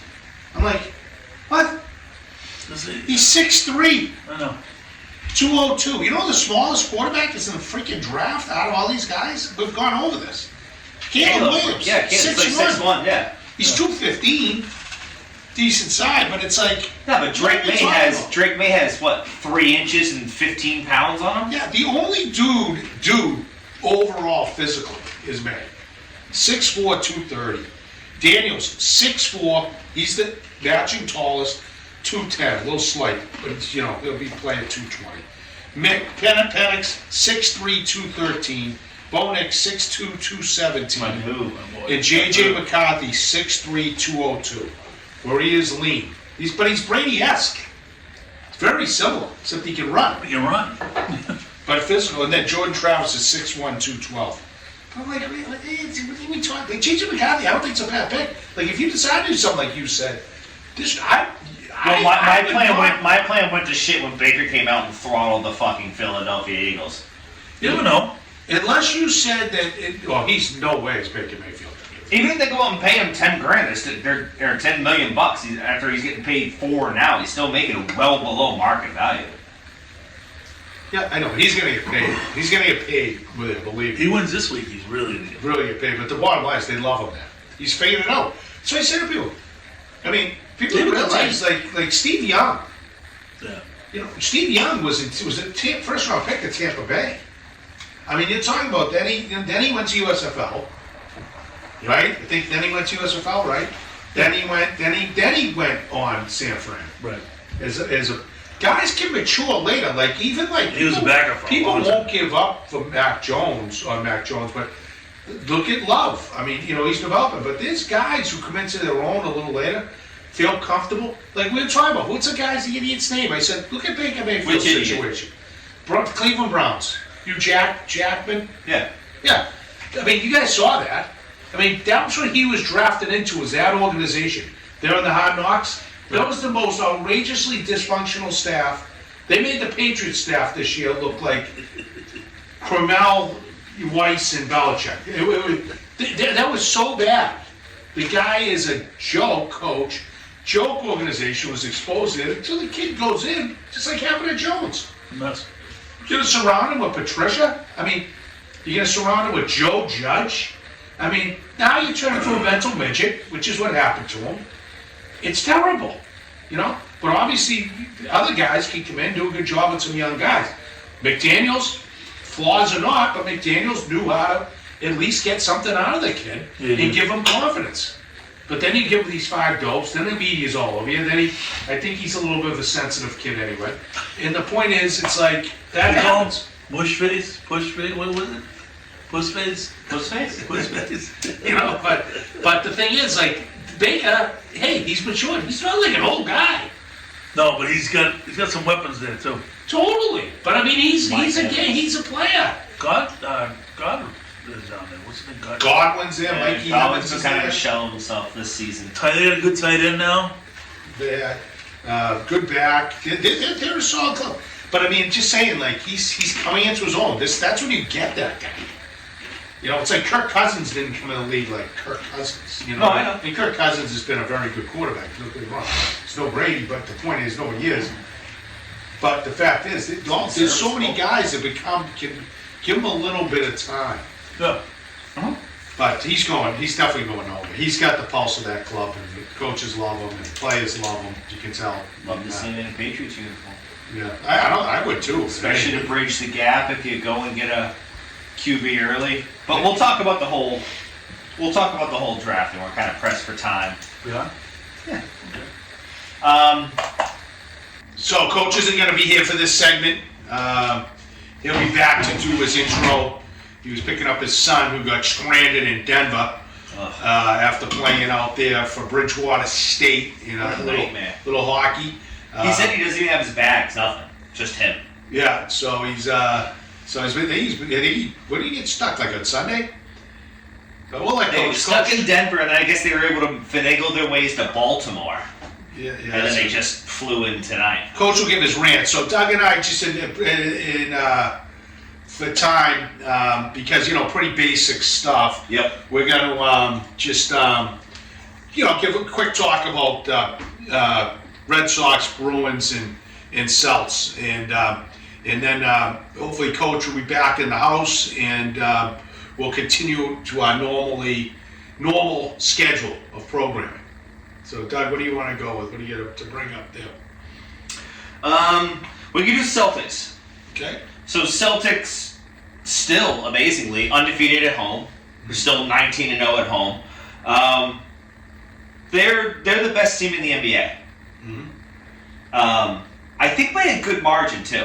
I'm like, what? That's an idiot. He's 6'3", I know. 202. You know the smallest quarterback is in the freaking draft out of all these guys? We've gone over this. Caleb Williams, Yeah, it's like 6'1". 6'1", yeah. He's 215. decent size, but it's like. Yeah, but what are we talking about? Drake May has what, 3 inches and 15 pounds on him? Yeah, the only dude overall physically is May. 6'4", 230. Daniels, 6'4", he's the matching tallest, 210, a little slight, but it's, he'll be playing 220. Penix, 6'3", 213. Bonek, 6'2", 217. My boy. And J.J. McCarthy, 6'3", 202. Where he is lean. He's Brady-esque. It's very similar, except he can run. You can run. But physical, and then Jordan Travis is 6'1", 212. But I'm like, what are we talking? Like, J.J. McCarthy, I don't think it's a bad pick. Like, if you decide to do something like you said, My plan went to shit when Baker came out and throttled the fucking Philadelphia Eagles. You never know. Unless you said that, he's no way is Baker Mayfield. Even if they go out and pay him $10,000, or $10 million after he's getting paid $4 now, he's still making it well below market value. Yeah, I know. He's going to get paid. He's going to get paid with it, believe If me. he wins this week, he's really Really get paid. But the bottom line is they love him now. He's figured it out. So I say to people, people don't realize, like Steve Young. Yeah. Steve Young was a first round pick at Tampa Bay. You're talking about then he went to USFL, right? I think then he went to USFL, right? Then he went on San Fran. Right. As a guys can mature later. He was a backup for a people long time. won't give up for Mac Jones, but look at Love. He's developing. But there's guys who come into their own a little later, feel comfortable. Like we were talking about, what's the idiot's name? I said, look at Baker Mayfield's situation. Cleveland Browns. Jackman? Yeah. Yeah. You guys saw that. That was what he was drafted into, was that organization. They're in the Hard Knocks. That was the most outrageously dysfunctional staff. They made the Patriots staff this year look like Cromwell, Weiss, and Belichick. That was so bad. The guy is a joke coach. Joke organization was exposed there until the kid goes in, just like happened to Jones. Nuts. You're going to surround him with Patricia? You're going to surround him with Joe Judge? Now you turn into a mental midget, which is what happened to him. It's terrible, But obviously, other guys can come in, do a good job with some young guys. McDaniels, flaws or not, but McDaniels knew how to at least get something out of the kid and give him confidence. But then you give him these 5 dopes, then the media's all over you. I think he's a little bit of a sensitive kid anyway. And the point is, it's like, that happens. Push face, what was it? Push face? Push face? Push face. But the thing is, Baker, hey, he's matured. He's not like an old guy. No, but he's got some weapons there too. Totally. But he's a player. God is down there. What's the name? Godwin's there. Yeah, Mikey Godwin's Evans is kind of there. a shell of himself this season. They got a good tight end now. Good back. They're a solid club. But just saying, he's coming into his own. That's when you get that guy. It's like Kirk Cousins didn't come in the league like Kirk Cousins. No, I know. And Kirk Cousins has been a very good quarterback. Don't get me wrong. It's no Brady, but the point is, nobody is. But the fact is, there's so many guys that can give him a little bit of time. Yeah. But he's definitely going over. He's got the pulse of that club, and the coaches love him, and the players love him. You can tell. Love to see him in a Patriots uniform. Yeah, I would too. Especially to bridge the gap if you go and get a QB early. But we'll talk about the whole draft, and we're kind of pressed for time. Yeah. So coach isn't going to be here for this segment. He'll be back to do his intro. He was picking up his son who got stranded in Denver after playing out there for Bridgewater State in a little hockey. He said he doesn't even have his bags, nothing, just him. Yeah, so what did he get stuck like on Sunday? But we'll let They were stuck in Denver, and then I guess they were able to finagle their ways to Baltimore. Yeah, And then they just flew in tonight. Coach will give his rant. So Doug and I just for time because pretty basic stuff. Yep. We're gonna just give a quick talk about Red Sox, Bruins, and Celts, and then hopefully Coach will be back in the house, and we'll continue to our normal schedule of programming. So, Doug, what do you want to go with? What do you get to bring up there? We can do Celtics. Okay. So Celtics still amazingly undefeated at home. They're still 19-0 at home. They're the best team in the NBA. I think by a good margin too.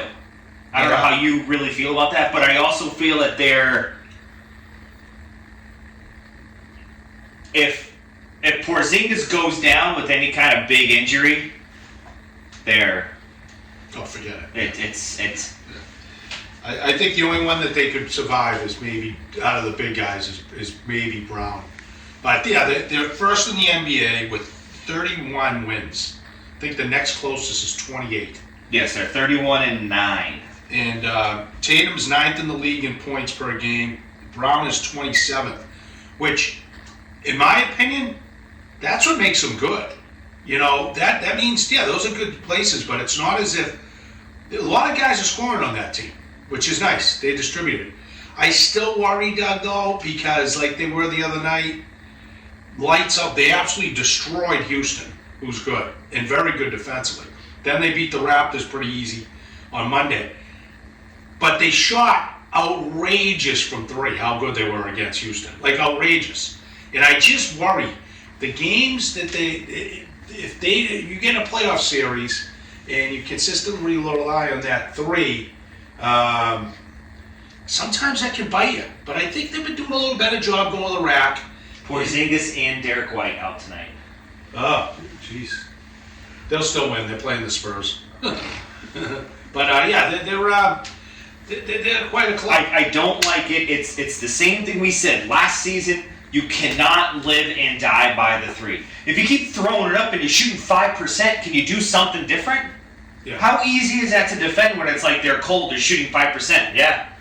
I don't know how you really feel about that, but I also feel that if Porzingis goes down with any kind of big injury, Oh, forget it. It's. I think the only one that they could survive is maybe out of the big guys is maybe Brown. But yeah, they're first in the NBA with 31 wins. I think the next closest is 28. Yes, they're 31-9. And Tatum's 9th in the league in points per game. Brown is 27th, which, in my opinion, that's what makes them good. You know, that means, yeah, those are good places, but it's not as if a lot of guys are scoring on that team, which is nice. They distribute it. I still worry, Doug, though, because like they were the other night, lights up. They absolutely destroyed Houston, who's good and very good defensively. Then they beat the Raptors pretty easy on Monday. But they shot outrageous from three, how good they were against Houston. Like outrageous. And I just worry, the games that you get in a playoff series and you consistently rely on that three, sometimes that can bite you. But I think they've been doing a little better job going to the rack. Porzingis and Derek White out tonight. Oh, jeez. They'll still win. They're playing the Spurs. But yeah, they're quite a club. I don't like it. It's the same thing we said last season. You cannot live and die by the three. If you keep throwing it up and you're shooting 5%, can you do something different? Yeah. How easy is that to defend when it's like they're cold, they're shooting 5%? Yeah.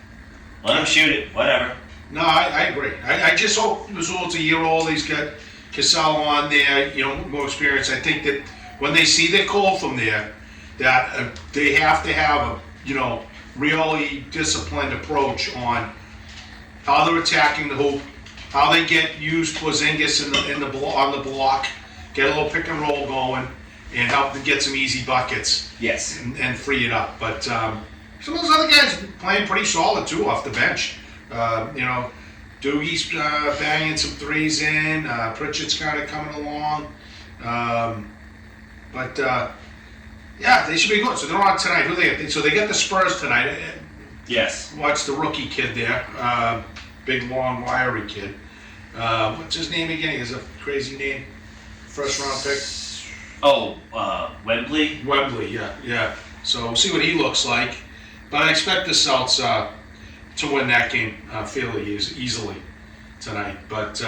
Let them shoot it. Whatever. No, I agree. I just hope Mazzo's a year old. He's got Cassell on there, more experience. I think that when they see they're cold from there, that they have to have a, really disciplined approach on how they're attacking the hoop, how they use Porzingis on the block, get a little pick and roll going, and help them get some easy buckets. Yes. And free it up. But some of those other guys playing pretty solid too off the bench. Doogie's banging some threes in. Pritchard's kind of coming along. Yeah, they should be good. So they're on tonight. So they get the Spurs tonight. Yes. Watch the rookie kid there. Big, long, wiry kid. What's his name again? He has a crazy name. First round pick. Oh, Wembley? Wembley, yeah. So we'll see what he looks like. But I expect the Celts to win that game fairly easily tonight. But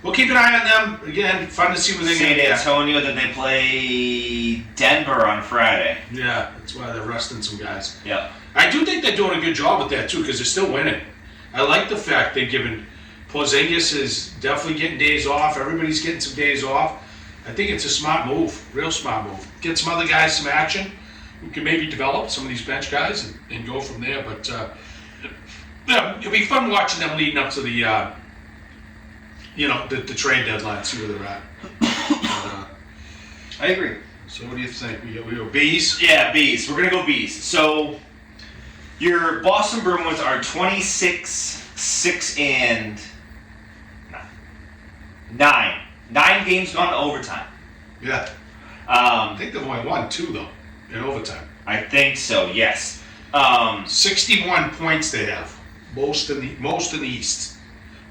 we'll keep an eye on them. Again, fun to see what they're going to get. San Antonio, then they play Denver on Friday. Yeah, that's why they're resting some guys. Yeah. I do think they're doing a good job with that, too, because they're still winning. I like the fact they're giving Porzingis is definitely getting days off. Everybody's getting some days off. I think it's a smart move, real smart move. Get some other guys some action who can maybe develop some of these bench guys and go from there. But yeah, it'll be fun watching them leading up to the the trade deadline, see where they're at. I agree. So what do you think? We go Bees? Yeah, Bees. We're going to go Bees. So your Boston Bruins are 26-6 and 9. 9 games gone to overtime. Yeah. I think they've only won 2 though in overtime. I think so. Yes. 61 points they have, most in the East,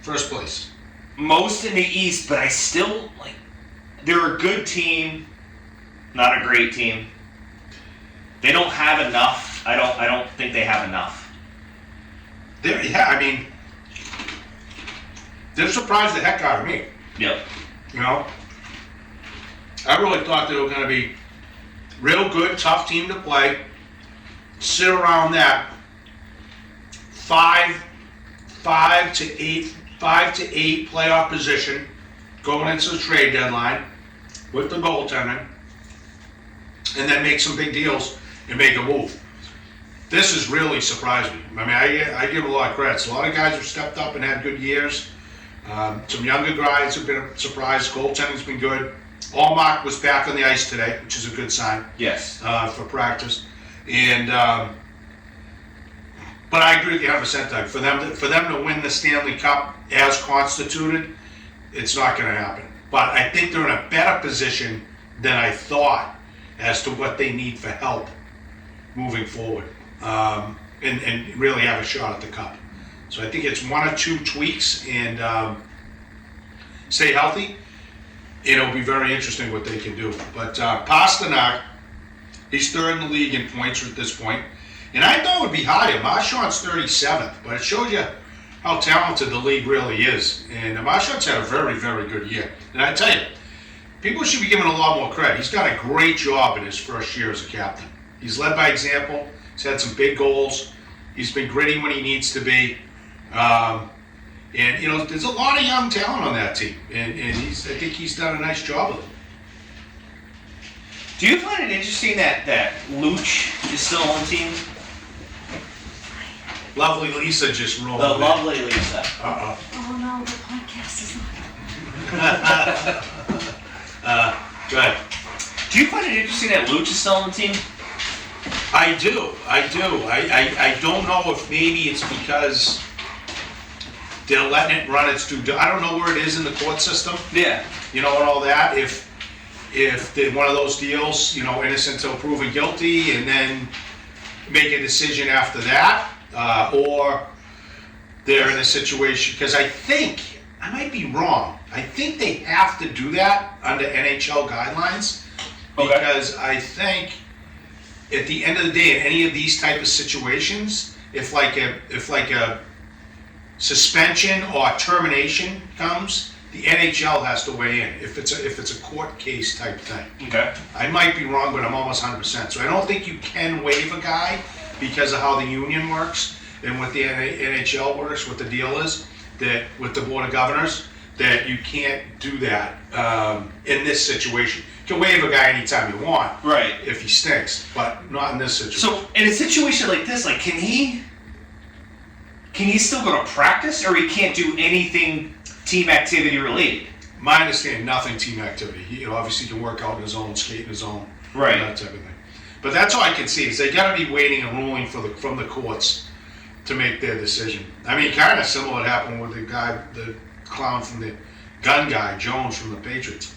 first place. Most in the East, but I still they're a good team, not a great team. They don't have enough. I don't think they have enough. They're surprised the heck out of me. Yep. I really thought they were going to be real good, tough team to play. Sit around that 5 to 8 playoff position going into the trade deadline with the goaltending, and then make some big deals and make a move. This has really surprised me. I give a lot of credit. So a lot of guys have stepped up and had good years. Some younger guys have been a surprise. Goaltending's been good. Allmark was back on the ice today, which is a good sign. Yes. For practice. And but I agree with you 100%, Doug. For them to win the Stanley Cup as constituted, it's not going to happen. But I think they're in a better position than I thought as to what they need for help moving forward, and really have a shot at the Cup. So I think it's 1 or 2 tweaks and stay healthy. It'll be very interesting what they can do. But Pasternak, he's third in the league in points at this point. And I thought it would be higher. Marchand's 37th, but it shows you how talented the league really is. And Marchand's had a very, very good year. And I tell you, people should be giving a lot more credit. He's done a great job in his first year as a captain. He's led by example. He's had some big goals. He's been gritty when he needs to be. And, you know, there's a lot of young talent on that team. And I think he's done a nice job with it. Do you find it interesting that Luch is still on the team? Lovely Lisa just rolled The in. lovely Lisa. Uh-oh. Oh no, the podcast is on. Go ahead. Do you find it interesting that Luch is still on the team? I do. I don't know if maybe it's because they're letting it run its due. I don't know where it is in the court system. Yeah. You know, and all that. If they're one of those deals, you know, innocent till proven guilty, and then make a decision after that, or they're in a situation, because I think, I might be wrong, I think they have to do that under NHL guidelines, because I think at the end of the day, in any of these type of situations, if like a suspension or termination comes, the NHL has to weigh in if it's a court case type thing. Okay. I might be wrong, but I'm almost 100%. So I don't think you can waive a guy because of how the union works and what the NHL works, what the deal is, that with the Board of Governors, that you can't do that in this situation. You can waive a guy anytime you want, Right. if he stinks, but not in this situation. So in a situation like this, like, can he still go to practice, or he can't do anything team activity related? My understanding, nothing team activity. He obviously can work out on his own, skate in his own, Right. that type of thing. But that's all I can see is they got to be waiting a ruling from the courts to make their decision. I mean, kind of similar what happened with the clown from the gun guy, Jones from the Patriots.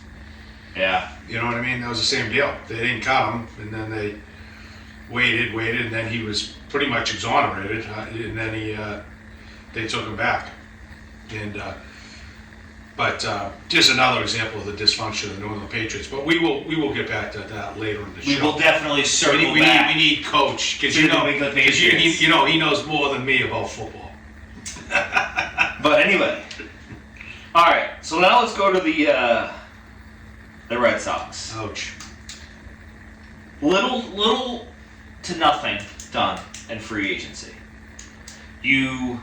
Yeah. You know what I mean? That was the same deal. They didn't cut him, and then they waited, and then he was pretty much exonerated, and then they took him back. And but just another example of the dysfunction of the New England Patriots. But we will get back to that later in the show. We will definitely circle back. We need Coach, because To you the know, New England 'cause Patriots. you know he knows more than me about football. But anyway, all right. So now let's go to the Red Sox. Ouch. Little to nothing done in free agency. You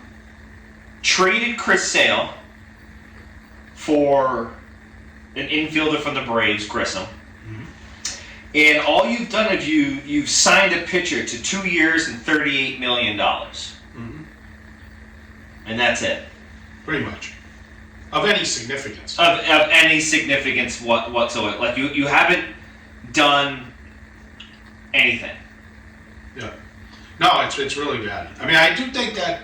traded Chris Sale for an infielder from the Braves, Grissom. And all you've done is you've signed a pitcher to 2 years and $38 million. And that's it. Pretty much. Of any significance. Of any significance whatsoever. Like, you haven't done anything. Yeah. No, it's really bad. I mean, I do think that.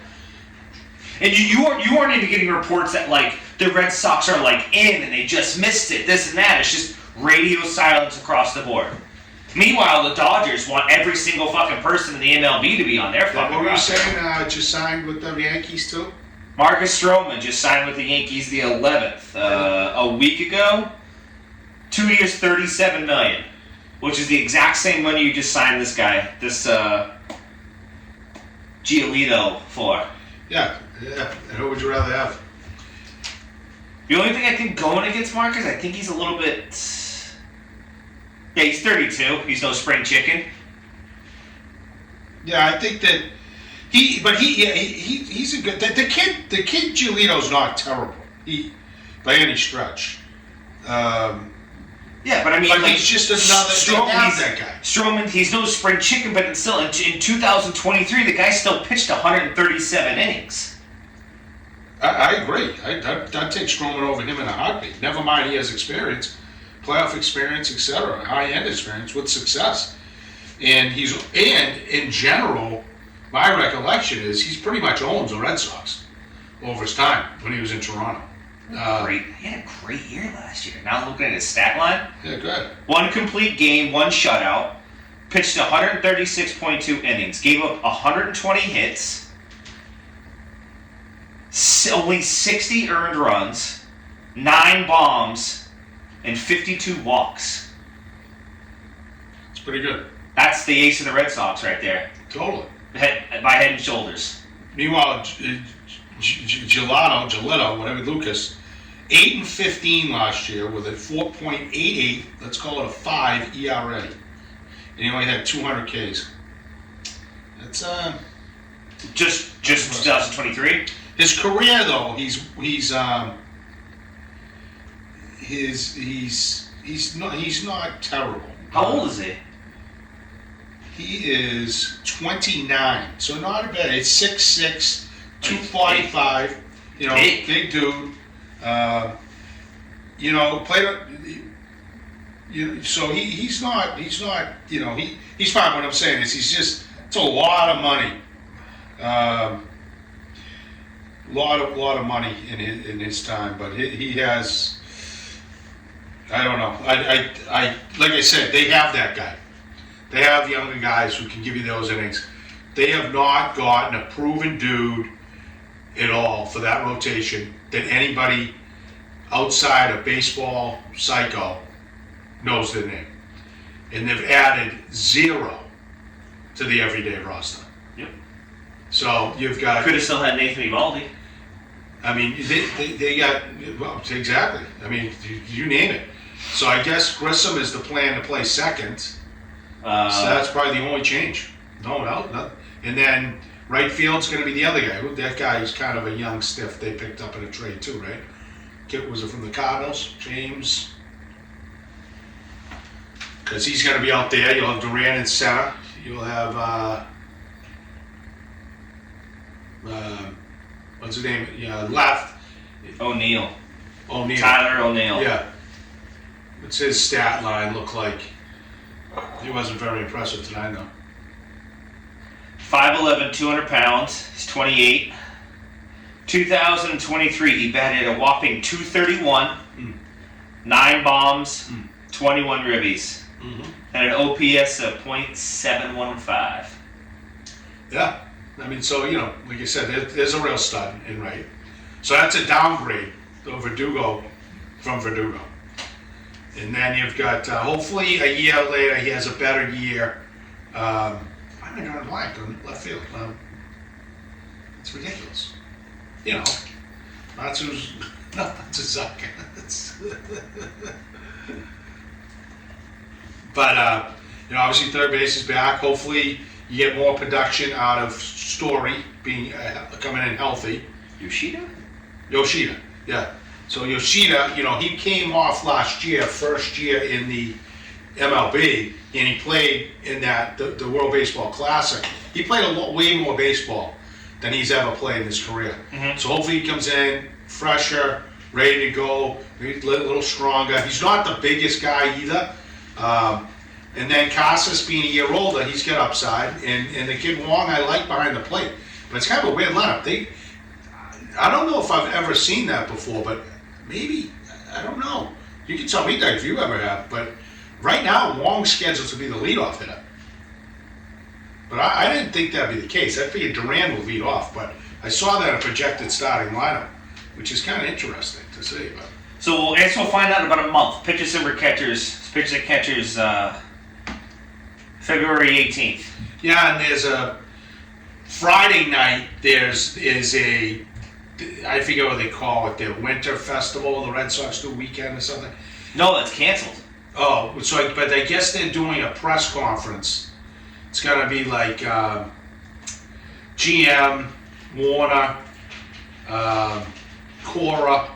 And you aren't even getting reports that, like, the Red Sox are, like, in and they just missed it, this and that. It's just radio silence across the board. Meanwhile, the Dodgers want every single fucking person in the MLB to be on their fucking What were you roster. saying? Just signed with the Yankees too? Marcus Stroman just signed with the Yankees the 11th, a week ago. 2 years, $37 million, which is the exact same money you just signed this guy, this Giolito for. Yeah. And who would you rather have? The only thing I think going against Marcus, I think he's a little bit. Yeah, he's 32. He's no spring chicken. Yeah, I think that he's a good. The kid Giolito's not terrible. By any stretch. Yeah, but I mean, But like, he's just another. That guy. Stroman, he's no spring chicken, but still, in 2023, the guy still pitched 137 innings. I agree. I'd take Stroman over him in a heartbeat. Never mind he has experience, playoff experience, etc., high-end experience with success. And in general, my recollection is he's pretty much owns the Red Sox over his time when he was in Toronto. He had a great year last year. Now looking at his stat line. Yeah, good. 1 complete game, 1 shutout. Pitched 136.2 innings. Gave up 120 hits. Only 60 earned runs. 9 bombs. And 52 walks. It's pretty good. That's the ace of the Red Sox right there. Totally. By head and shoulders. Meanwhile, Gelato, whatever, Lucas, 8-15 last year with a 4.88, let's call it a 5 ERA. And he only had 200 Ks. That's Just 2023. his career though. He's not terrible. How old is he? He is 29, so not bad. It's 6'6", 245. You know, big dude. You know, played. So he's not. He's fine. What I'm saying is it's a lot of money. Lot of money in his time, but he has. I don't know. I like I said, they have that guy. They have younger guys who can give you those innings. They have not gotten a proven dude at all for that rotation that anybody outside of baseball psycho knows their name. And they've added 0 to the everyday roster. Yep. So you've got... Could have still had Nathan Eovaldi. I mean, they got... Well, exactly. I mean, you name it. So I guess Grissom is the plan to play second. So that's probably the only change. No. And then right field's going to be the other guy. That guy is kind of a young stiff they picked up in a trade too, right? Was it from the Cardinals? James? Because he's going to be out there. You'll have Duran in center. You'll have, what's his name? Yeah, left. O'Neill. O'Neill. Tyler O'Neill. Yeah. What's his stat line look like? He wasn't very impressive tonight, though. 5'11", 200 pounds. He's 28. 2023, he batted a whopping 231, 9 bombs, 21 ribbies, and an OPS of .715. Yeah. I mean, so, you know, like I said, there's a real stud in right. So that's a downgrade over from Verdugo. And then you've got, hopefully a year later, he has a better year. I'm going to blank on left field. It's ridiculous. You know, Matsuzaka. But, you know, obviously third base is back. Hopefully you get more production out of Story being coming in healthy. Yoshida, yeah. So Yoshida, you know, he came off last year, first year in the MLB, and he played in the World Baseball Classic. He played way more baseball than he's ever played in his career. Mm-hmm. So hopefully he comes in fresher, ready to go, a little stronger. He's not the biggest guy either. And then Casas being a year older, he's got upside. And the kid Wong I like behind the plate. But it's kind of a weird lineup. I don't know if I've ever seen that before, but maybe, I don't know. You can tell me that if you ever have. But right now, Wong's scheduled to be the leadoff hitter. But I didn't think that'd be the case. I figured Duran will lead off, but I saw that in a projected starting lineup, which is kind of interesting to see. But so I guess we'll find out in about a month. Pitchers and catchers, February 18th. yeah, and there's a Friday night. Is a, I forget what they call it, their winter festival. The Red Sox do weekend or something. No, that's canceled. Oh, so but I guess they're doing a press conference. It's gonna be like GM, Warner, Cora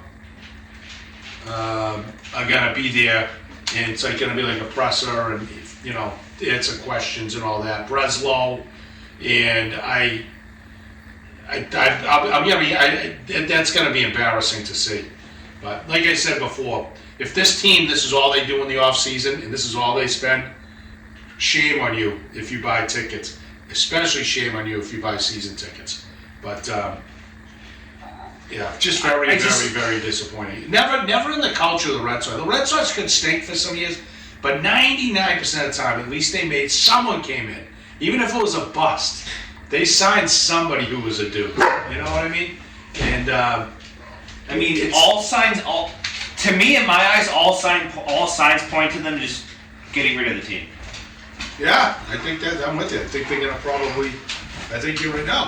are gonna be there, and it's like gonna be like a presser, and you know, answer questions and all that. Breslow, and that's gonna be embarrassing to see. But like I said before, if this team, this is all they do in the off season, and this is all they spend, shame on you if you buy tickets. Especially shame on you if you buy season tickets. But yeah, just very disappointing. Never in the culture of the Red Sox. The Red Sox could stink for some years, but 99% of the time, at least someone came in. Even if it was a bust, they signed somebody who was a dude. You know what I mean? And it's to me, in my eyes, all signs point to them just getting rid of the team. yeah, I think I'm with you. I think they're gonna probably. I think you're right now.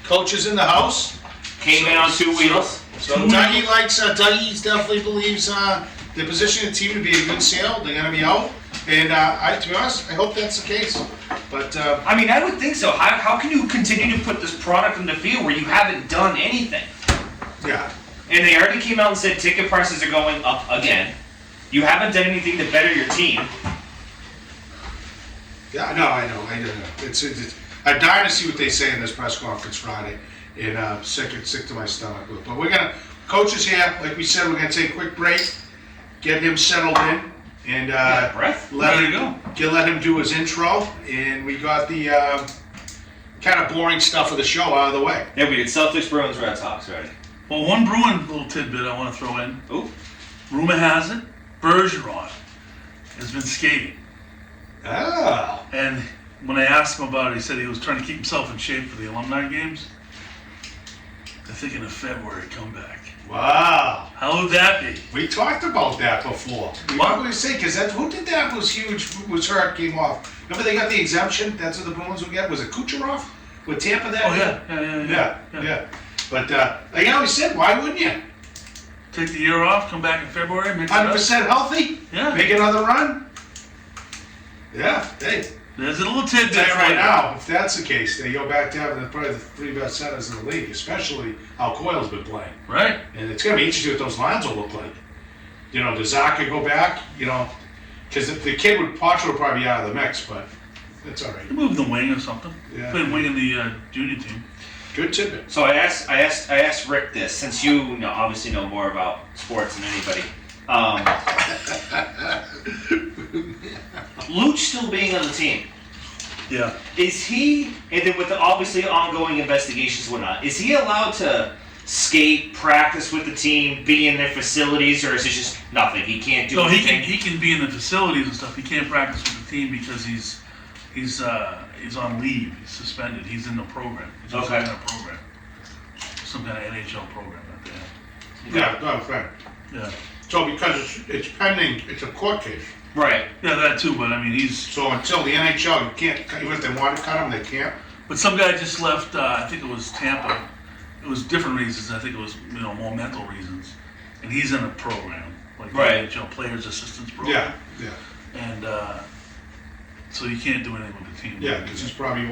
Coach is in the house. Came in on two wheels. So Dougie Dougie definitely believes the position of the team to be a good sale. They're going to be out, and to be honest, I hope that's the case. But I would think so. How can you continue to put this product in the field where you haven't done anything? yeah, And they already came out and said ticket prices are going up again. You haven't done anything to better your team. yeah, no, I know. It's I'm dying to see what they say in this press conference Friday, and sick to my stomach. But we're gonna. Coach is here. Like we said, we're gonna take a quick break, get him settled in. And let him do his intro, and we got the kind of boring stuff of the show out of the way. Yeah, we did Celtics, Bruins, Red Sox already. Well, one Bruin little tidbit I want to throw in. Ooh. Rumor has it, Bergeron has been skating. Oh. And when I asked him about it, he said he was trying to keep himself in shape for the alumni games. They're thinking of February comeback. Wow. How would that be? We talked about that before. What would we say? Because who did that was huge, was hurt, came off. Remember they got the exemption? That's what the Bruins would get? Was it Kucherov? With Tampa that Yeah. But like I always said, why wouldn't you? Take the year off, come back in February, mix it up. 100% healthy? Yeah. Make another run? Yeah, hey. There's a little tidbit Tell you for right you. now, if that's the case, they go back to having probably the three best centers in the league, especially how Coyle's been playing. Right. And it's going to be interesting what those lines will look like. You know, does Zaka go back? You know, because the kid Patro would probably be out of the mix, but it's all right. You move the wing or something. Yeah. Put him wing in the junior team. Good tidbit. So I asked Rick this, since you obviously know more about sports than anybody. Luch still being on the team. Yeah. Is he, and then with the obviously ongoing investigations and whatnot, is he allowed to skate, practice with the team, be in their facilities, or is it just nothing? He can't do anything? He can be in the facilities and stuff. He can't practice with the team because he's on leave. He's suspended. He's in the program. He's also in a program. Some kind of NHL program out there. Yeah, no, right. Yeah. So because it's pending, it's a court case. Right. Yeah, that too, but I mean, he's... So until the NHL, you can't, even if they want to cut him, they can't? But some guy just left, I think it was Tampa. It was different reasons. I think it was, more mental reasons. And he's in a program, like the NHL Players Assistance Program. Yeah. And so you can't do anything with the team. Yeah, because he's probably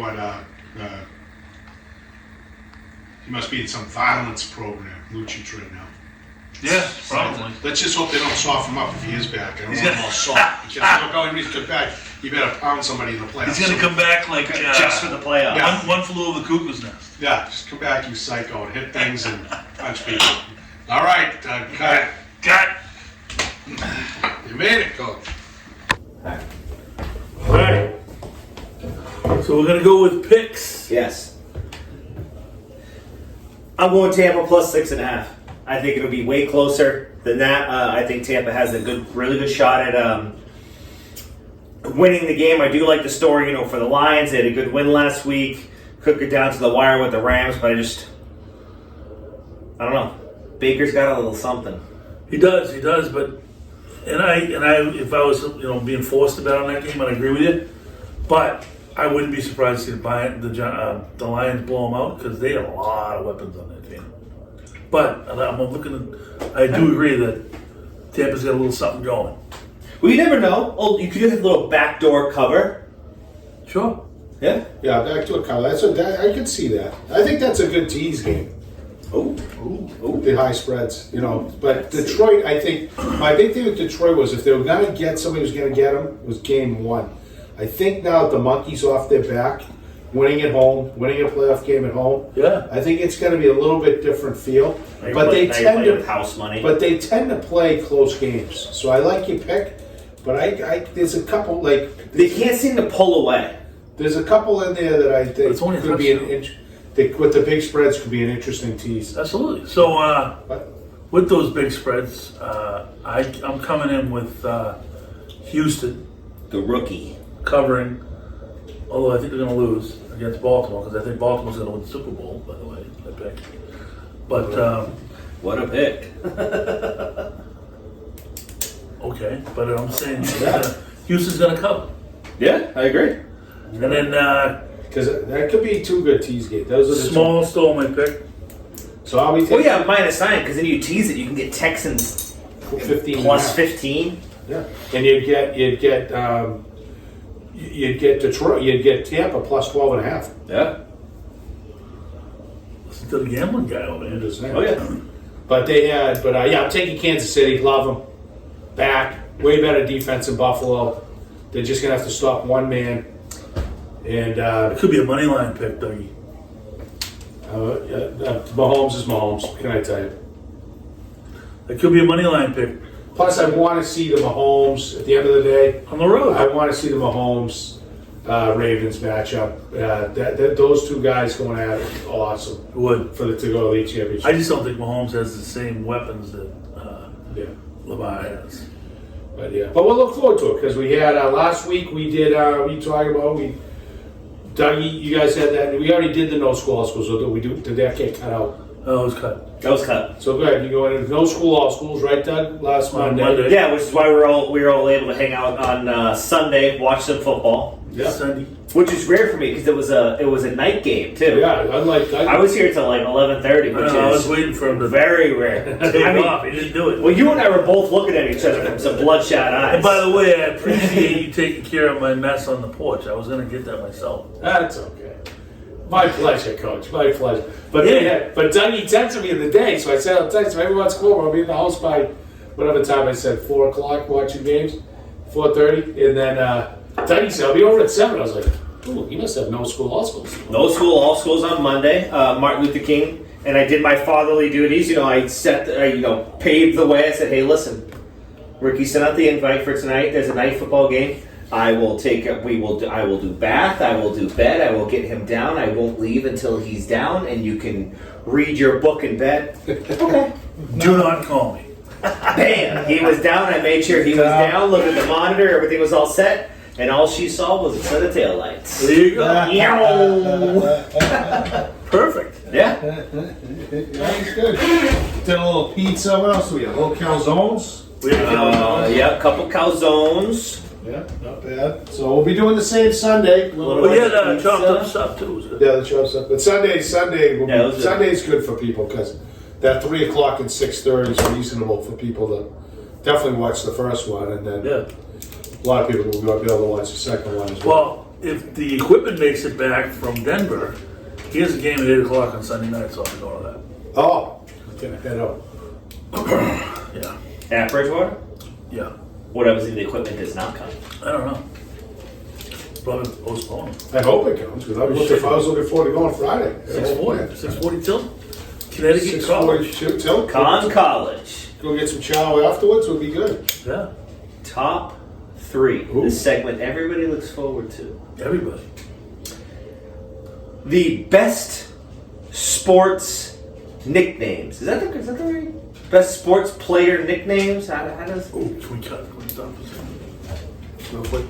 he must be in some violence program, Lucic right now. Yeah, probably. Let's just hope they don't soften him up if he is back. I don't He's want gonna- him all soft. Because look, all he needs to come back. You better pound somebody in the playoffs. He's going to come back like just for the playoffs. Yeah. one flew over the cuckoo's nest. Yeah, just come back, you psycho, and hit things and punch people. All right, cut. Got You made it, Coach. All right. So we're going to go with picks. Yes. I'm going Tampa plus 6.5. I think it'll be way closer than that. I think Tampa has a really good shot at winning the game. I do like the story, for the Lions. They had a good win last week. Could get down to the wire with the Rams, but I don't know. Baker's got a little something. He does, but I if I was being forced to bet on that game, I'd agree with you. But I wouldn't be surprised to see the Lions blow them out because they have a lot of weapons on that team. But I do agree that Tampa's got a little something going. Well, you never know. Oh, you could have a little backdoor cover. Sure. Yeah. Yeah, back to a cover. I could see that. I think that's a good tease game. Oh. The high spreads, But Detroit, I think, my big thing with Detroit was if they were going to get somebody who's going to get them, it was game one. I think now that the monkey's off their back, winning at home, winning a playoff game at home. Yeah. I think it's going to be a little bit different feel. Now But they you're tend playing to with house money. But they tend to play close games. So I like your pick. But I there's a couple like They can't seem to pull away. there's a couple in there that I think it's only a could be an touchdown. with the big spreads could be an interesting tease. Absolutely. So But with those big spreads, I'm coming in with Houston The rookie. covering. Although I think they're going to lose against Baltimore because I think Baltimore's going to win the Super Bowl. By the way, I pick. But What a pick. okay. But I'm saying Houston's going to cover. Yeah, I agree. And then because that could be two good tease games. Those are the Small stole my pick. So I'll be taking Well, yeah, -9 because then you tease it. You can get Texans 15 plus 15. Yeah, and you'd get Detroit. You'd get Tampa plus 12.5. Yeah. Listen to the gambling guy over I'm there. just saying. Oh yeah. But yeah, I'm taking Kansas City. Love them. Back, way better defense in Buffalo. They're just gonna have to stop one man. And It could be a money line pick, Dougie. Mahomes is Mahomes. What can I tell you? It could be a money line pick Plus, I want to see the Mahomes. At the end of the day, on the road. I want to see the Mahomes Ravens matchup. Those two guys going at it, awesome Would. for to go to the league championship. I just don't think Mahomes has the same weapons that Yeah. Lamar has. But yeah, but we'll look forward to it because we had last week we did we talking about Dougie, you guys had that. We already did the no school all schools. So did that get cut out? Oh, it was cut. That was cut. So go ahead. You go in no school all schools, right, Doug? Last Monday. Monday. Yeah, which is why we were all able to hang out on Sunday, watch some football, Yeah. Sunday. which is rare for me because it was a night game too. Yeah, unlike Doug. I was here till like 11:30, which I was is waiting for him to very rare. take I mean, off. He didn't do it. well, you and I were both looking at each other from some bloodshot eyes. And by the way, I appreciate you taking care of my mess on the porch. I was going to get that myself. That's okay. My pleasure, Coach. My pleasure. But Yeah. but Dougie texted me in the day, so I said I'll text him. Everyone's cool. I'll be in the house by whatever time I said 4:00 watching games, 4:30, and then Dougie said I'll be over at 7. I was like, ooh, he must have no school all schools. No school, all schools on Monday. Martin Luther King, and I did my fatherly duties. You know, I paved the way. I said, "Hey, listen, Ricky sent out the invite for tonight. There's a night football game. I will I will do bath. I will do bed. I will get him down. I won't leave until he's down, and you can read your book in bed." Okay. Do not call me. Bam! He was down. I made sure he was down. Looked at the monitor. Everything was all set. And all she saw was a set of taillights. There you go. Yeah. Perfect. Yeah. That's good. Did a little pizza. What else do we have? Little calzones. We have Yeah, a couple calzones. Yeah, not bad. So we'll be doing the same Sunday. we had chopped up stuff too. It was good. Yeah, the show stuff. But Sunday will Yeah, be, Sunday's good for people because that 3:00 and 6:30 is reasonable for people to definitely watch the first one, and then Yeah. a lot of people will be able to watch the second one as well. Well, if the equipment makes it back from Denver, he has a game at 8 o'clock on Sunday night, so I'll be going to that. Oh, okay, head up. Yeah. At Bridgewater? Yeah. What happens if the equipment does not come? I don't know. Probably postponed. I hope it comes because I was looking forward to going Friday. 6:40. 6:40 till Connecticut College. 6:40 till Con College. Go get some chow afterwards would be good. Yeah. Top 3. Ooh. The segment everybody looks forward to. Everybody. The best sports nicknames. Is that the right? Best sports player nicknames? How does... Oh, can we cut? Can we stop this? Real quick.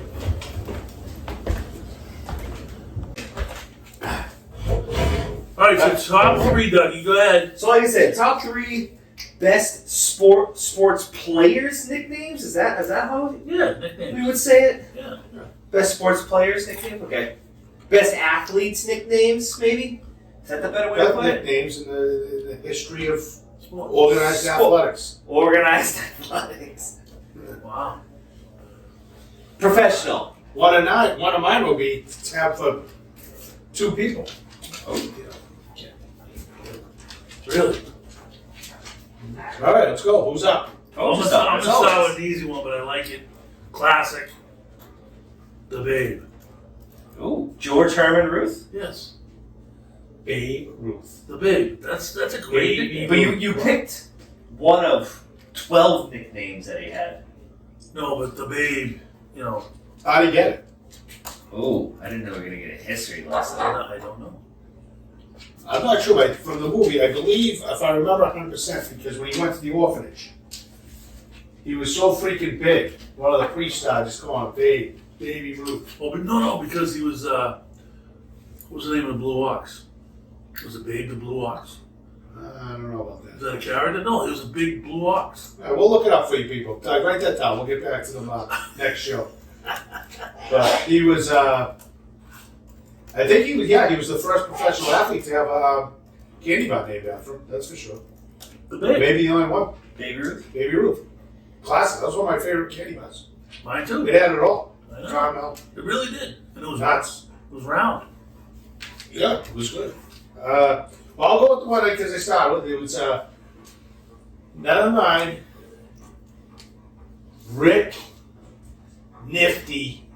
All right, so top 3, Dougie. Go ahead. So like I said, top 3 best sports players nicknames? Is that how Yeah, we nickname. would say it? Yeah. Best sports players nickname? Okay. Best athletes nicknames, maybe? Is that the better way to Got put it? nicknames in the history of Sport. organized athletics. Organized athletics. Wow. Professional. One of mine will be tab for 2 people. Oh, Really? All right, let's go. Who's up? I'm gonna start with an easy one, but I like it. Classic. The Babe. Ooh, George Herman Ruth. Yes. Babe Ruth. The Babe. That's a great nickname. But you picked one of 12 nicknames that he had. No, but the Babe, you know, How'd he get it? Oh, I didn't know we were gonna get a history lesson. I don't know. I'm not sure, but from the movie, I believe, if I remember 100%, because when he went to the orphanage, he was so freaking big. One of the priests started just calling him Baby Ruth. Oh, but no, because he was, what was the name of the Blue Ox? Was it Babe the Blue Ox? I don't know about Is that. that a character? No, it was a big blue ox. All right, we'll look it up for you people. Write that down. We'll get back to them next show. But he was, I think he was, he was the first professional athlete to have a candy bar named after him. That's for sure. The Babe. Maybe the only one. Baby Ruth? Baby Ruth. Classic. That was one of my favorite candy bars. Mine too. It had it all. I know. Caramel. It really did. And it was Nuts. It was round. Yeah, it was good. Well, I'll go with the one because I started with. It was none of mine. Rick Nifty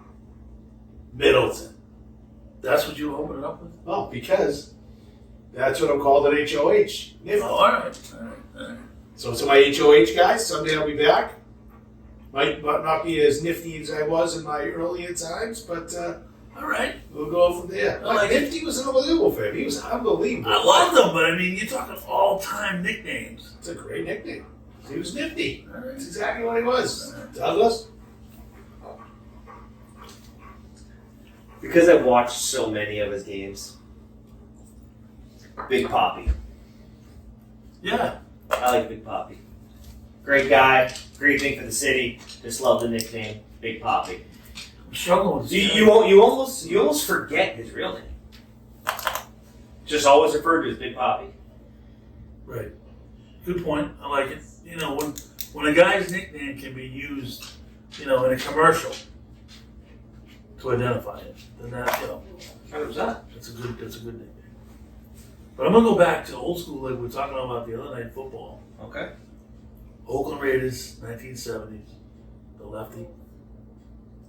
Middleton. That's what you were opening up with? Well, because that's what I'm called at HOH. Nifty. Oh, all right. All right. So to my HOH guys, someday I'll be back. Might not be as nifty as I was in my earlier times, but All right. we'll go from there. I like Nifty was an unbelievable for him. He was unbelievable. I love them, but I mean, you're talking all-time nicknames. It's a great nickname. He was nifty. All right. That's exactly what he was. Douglas? Because I've watched so many of his games. Big Poppy. Yeah. I like Big Poppy. Great guy, great thing for the city. Just love the nickname, Big Poppy. I'm struggling with this. You almost forget his real name. Just always referred to as Big Poppy. Right. Good point. I like it. You know, when a guy's nickname can be used, you know, in a commercial to identify it, then that, you know, 100%. that's a good nickname. But I'm gonna go back to old school, like we were talking about the other night, football. Okay. Oakland Raiders, 1970s, the lefty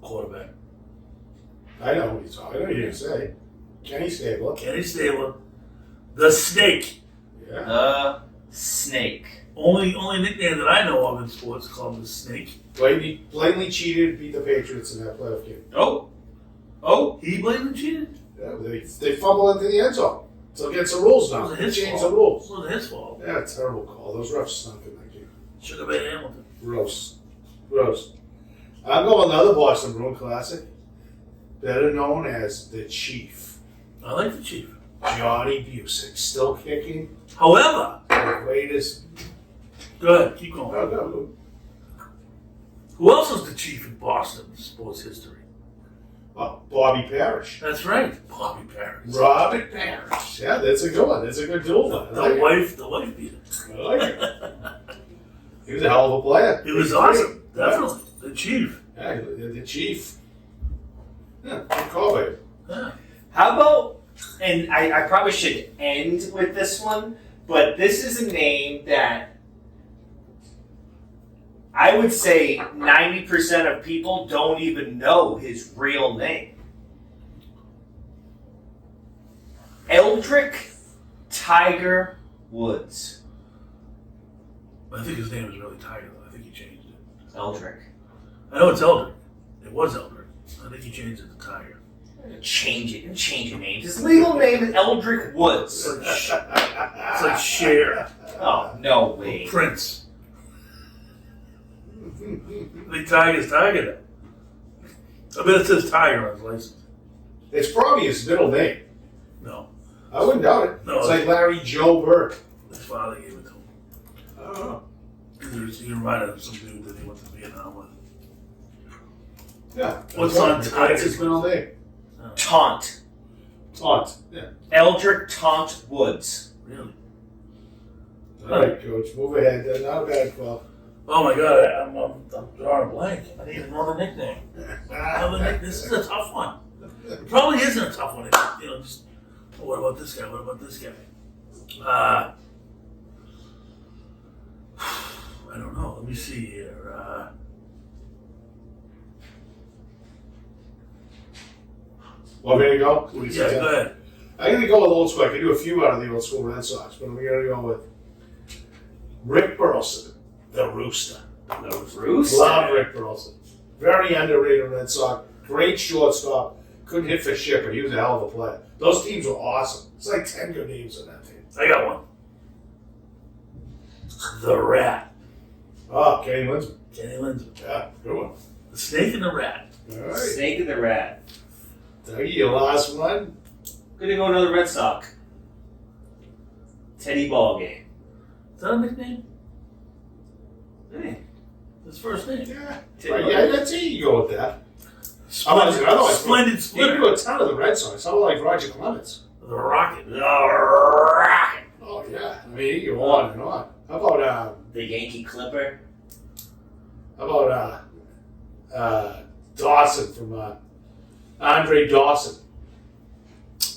quarterback. I know what he's talking. I know what you're going to say. Kenny Stabler. Kenny Stabler, the Snake. Yeah. Snake. Only nickname that I know of in sports called the Snake. Blatantly cheated, beat the Patriots in that playoff game. Oh. He blatantly cheated. Yeah, they fumbled into the end zone. So against the rules now. It was They his changed fault. the rules. It wasn't his fault. Yeah, terrible call. Those refs stunk in that game. Sugar Bay Hamilton. Gross. I'm going another Boston Bruin classic. Better known as the Chief. I like the Chief. Johnny Busick. Still kicking. However, The greatest. go ahead, keep going. No. Who else was the Chief in Boston sports history? Oh, Bobby Parrish. That's right, Bobby Parrish. Robert Parrish. Yeah, that's a good one. That's a good duel. I like The wife beater. it. I like it. He was a hell of a player. It was Great. awesome, definitely. The Chief. Yeah, the Chief. Yeah, good call, babe. Yeah. How about, and I probably should end with this one, but this is a name that I would say 90% of people don't even know his real name. Eldrick Tiger Woods. I think his name is really Tiger, though. I think he changed it. Eldrick. I know it's Eldrick. It was Eldrick. I think he changed it to Tiger. Change your name. His legal name is Eldrick Woods. It's like Cher. Oh, no way. Prince. I think Tiger's Tiger now. I bet it says Tiger on his license. It's probably his middle name. No. I wouldn't doubt it. No. It's like Larry Joe Bird. His father gave it to him. I don't know. He reminded him of some dude that he went to Vietnam with. Yeah. What's on That's Tiger? his middle name? Taunt. Taunt. Yeah. Eldrick Taunt Woods. Really? All right, Coach. Move ahead. Not a bad call. Oh my God, I'm drawing a blank. I need another nickname. This is a tough one. It probably isn't a tough one. You know, just what about this guy? What about this guy? I don't know. Let me see here. Want me to go? What do you Yeah, say? go ahead. I'm going to go with old school. I can do a few out of the old school Red Sox, but I'm going to go with Rick Burleson, the Rooster. The Rooster. Love Rick Burleson. Very underrated Red Sox. Great shortstop. Couldn't hit for shit, but he was a hell of a player. Those teams were awesome. It's like 10 good names on that team. I got one. The Rat. Oh, Kenny Linsman. Kenny Lindsay. Yeah, good one. The Snake and the Rat. All right. Snake and the Rat. Dougie, your last one. Gonna go another Red Sox. Teddy Ballgame. Is that a nickname? Hey. His first name. Yeah. Teddy Right, Ballgame. yeah, that's it. You go with that. Otherwise, Splendid you can Splitter. do a ton of the Red Sox. How about like Roger Clemens? The Rocket. The Rocket. Oh, yeah. I mean, you go on and on. How about, The Yankee Clipper. Dawson from, Andre Dawson?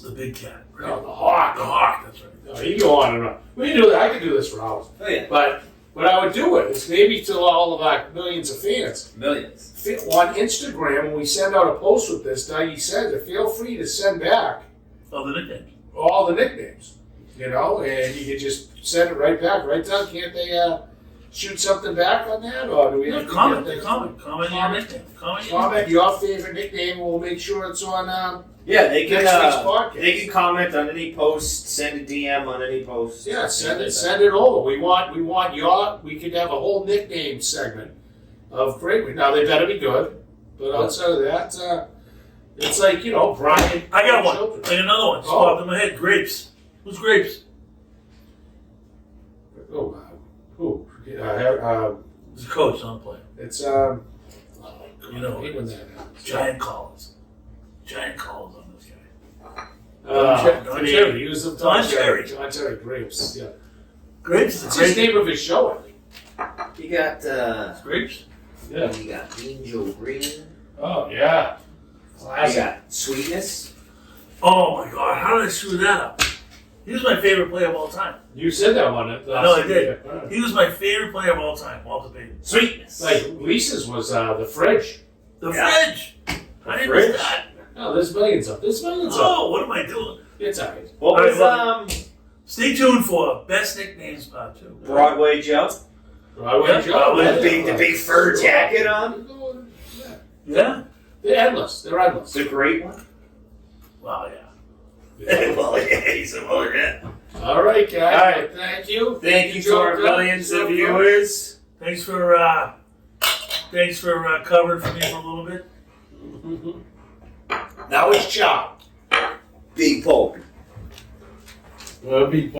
The Big Cat. No, the Hawk. The Hawk, that's right. No, you can go on and on. We can do that. I could do this for hours. Oh yeah. But what I would do is maybe to all of our millions of fans, Millions. on Instagram, when we send out a post with this, Dougie said that feel free to send back Oh, the nicknames. all the nicknames, and you can just send it right back, right down. Can't they shoot something back on that, or do we have to Comment get your nickname. comment your favorite nickname, and we'll make sure it's on. Yeah, they can. Next week's podcast. They can comment on any post, send a DM on any post. Yeah, send it over. We want we could have a whole nickname segment of great. Now they better be good, but outside of that, it's like Brian. I got one. Children. I got another one. Just Oh. popped in my head. Grapes. Who's Grapes? Oh, who? He's a coach, not a player. It's You know, he was that. Giant Collins. Giant Collins on this guy. Don Cherry. He was the Don Cherry. John Cherry Grapes. Yeah, Grapes is it's a his great name of his show. I think. You got. Grapes? Yeah. You got Angel Green. Oh yeah. You Classic. got Sweetness. Oh my God! How did I screw that up? He was my favorite player of all time. You said that one. I know I did. He was my favorite player of all time. Walter Payton. Sweetness. Like Lisa's was the fridge. The Yeah. fridge. I didn't Fridge? miss that. No, there's millions of. Oh, what am I doing? It's alright. What was Alright, Stay tuned for Best Nicknames Part 2. Broadway Joe? Broadway Yeah, Joe. Broadway. The big fur jacket on. Yeah? They're endless. It's a great one. Wow, yeah. Well, yeah, he's a well, yeah. All right, guys. All right. Thank you. Thank you to our millions of viewers. Thanks for covering for me for a little bit. Now it's Chow. Big Pope. Well, be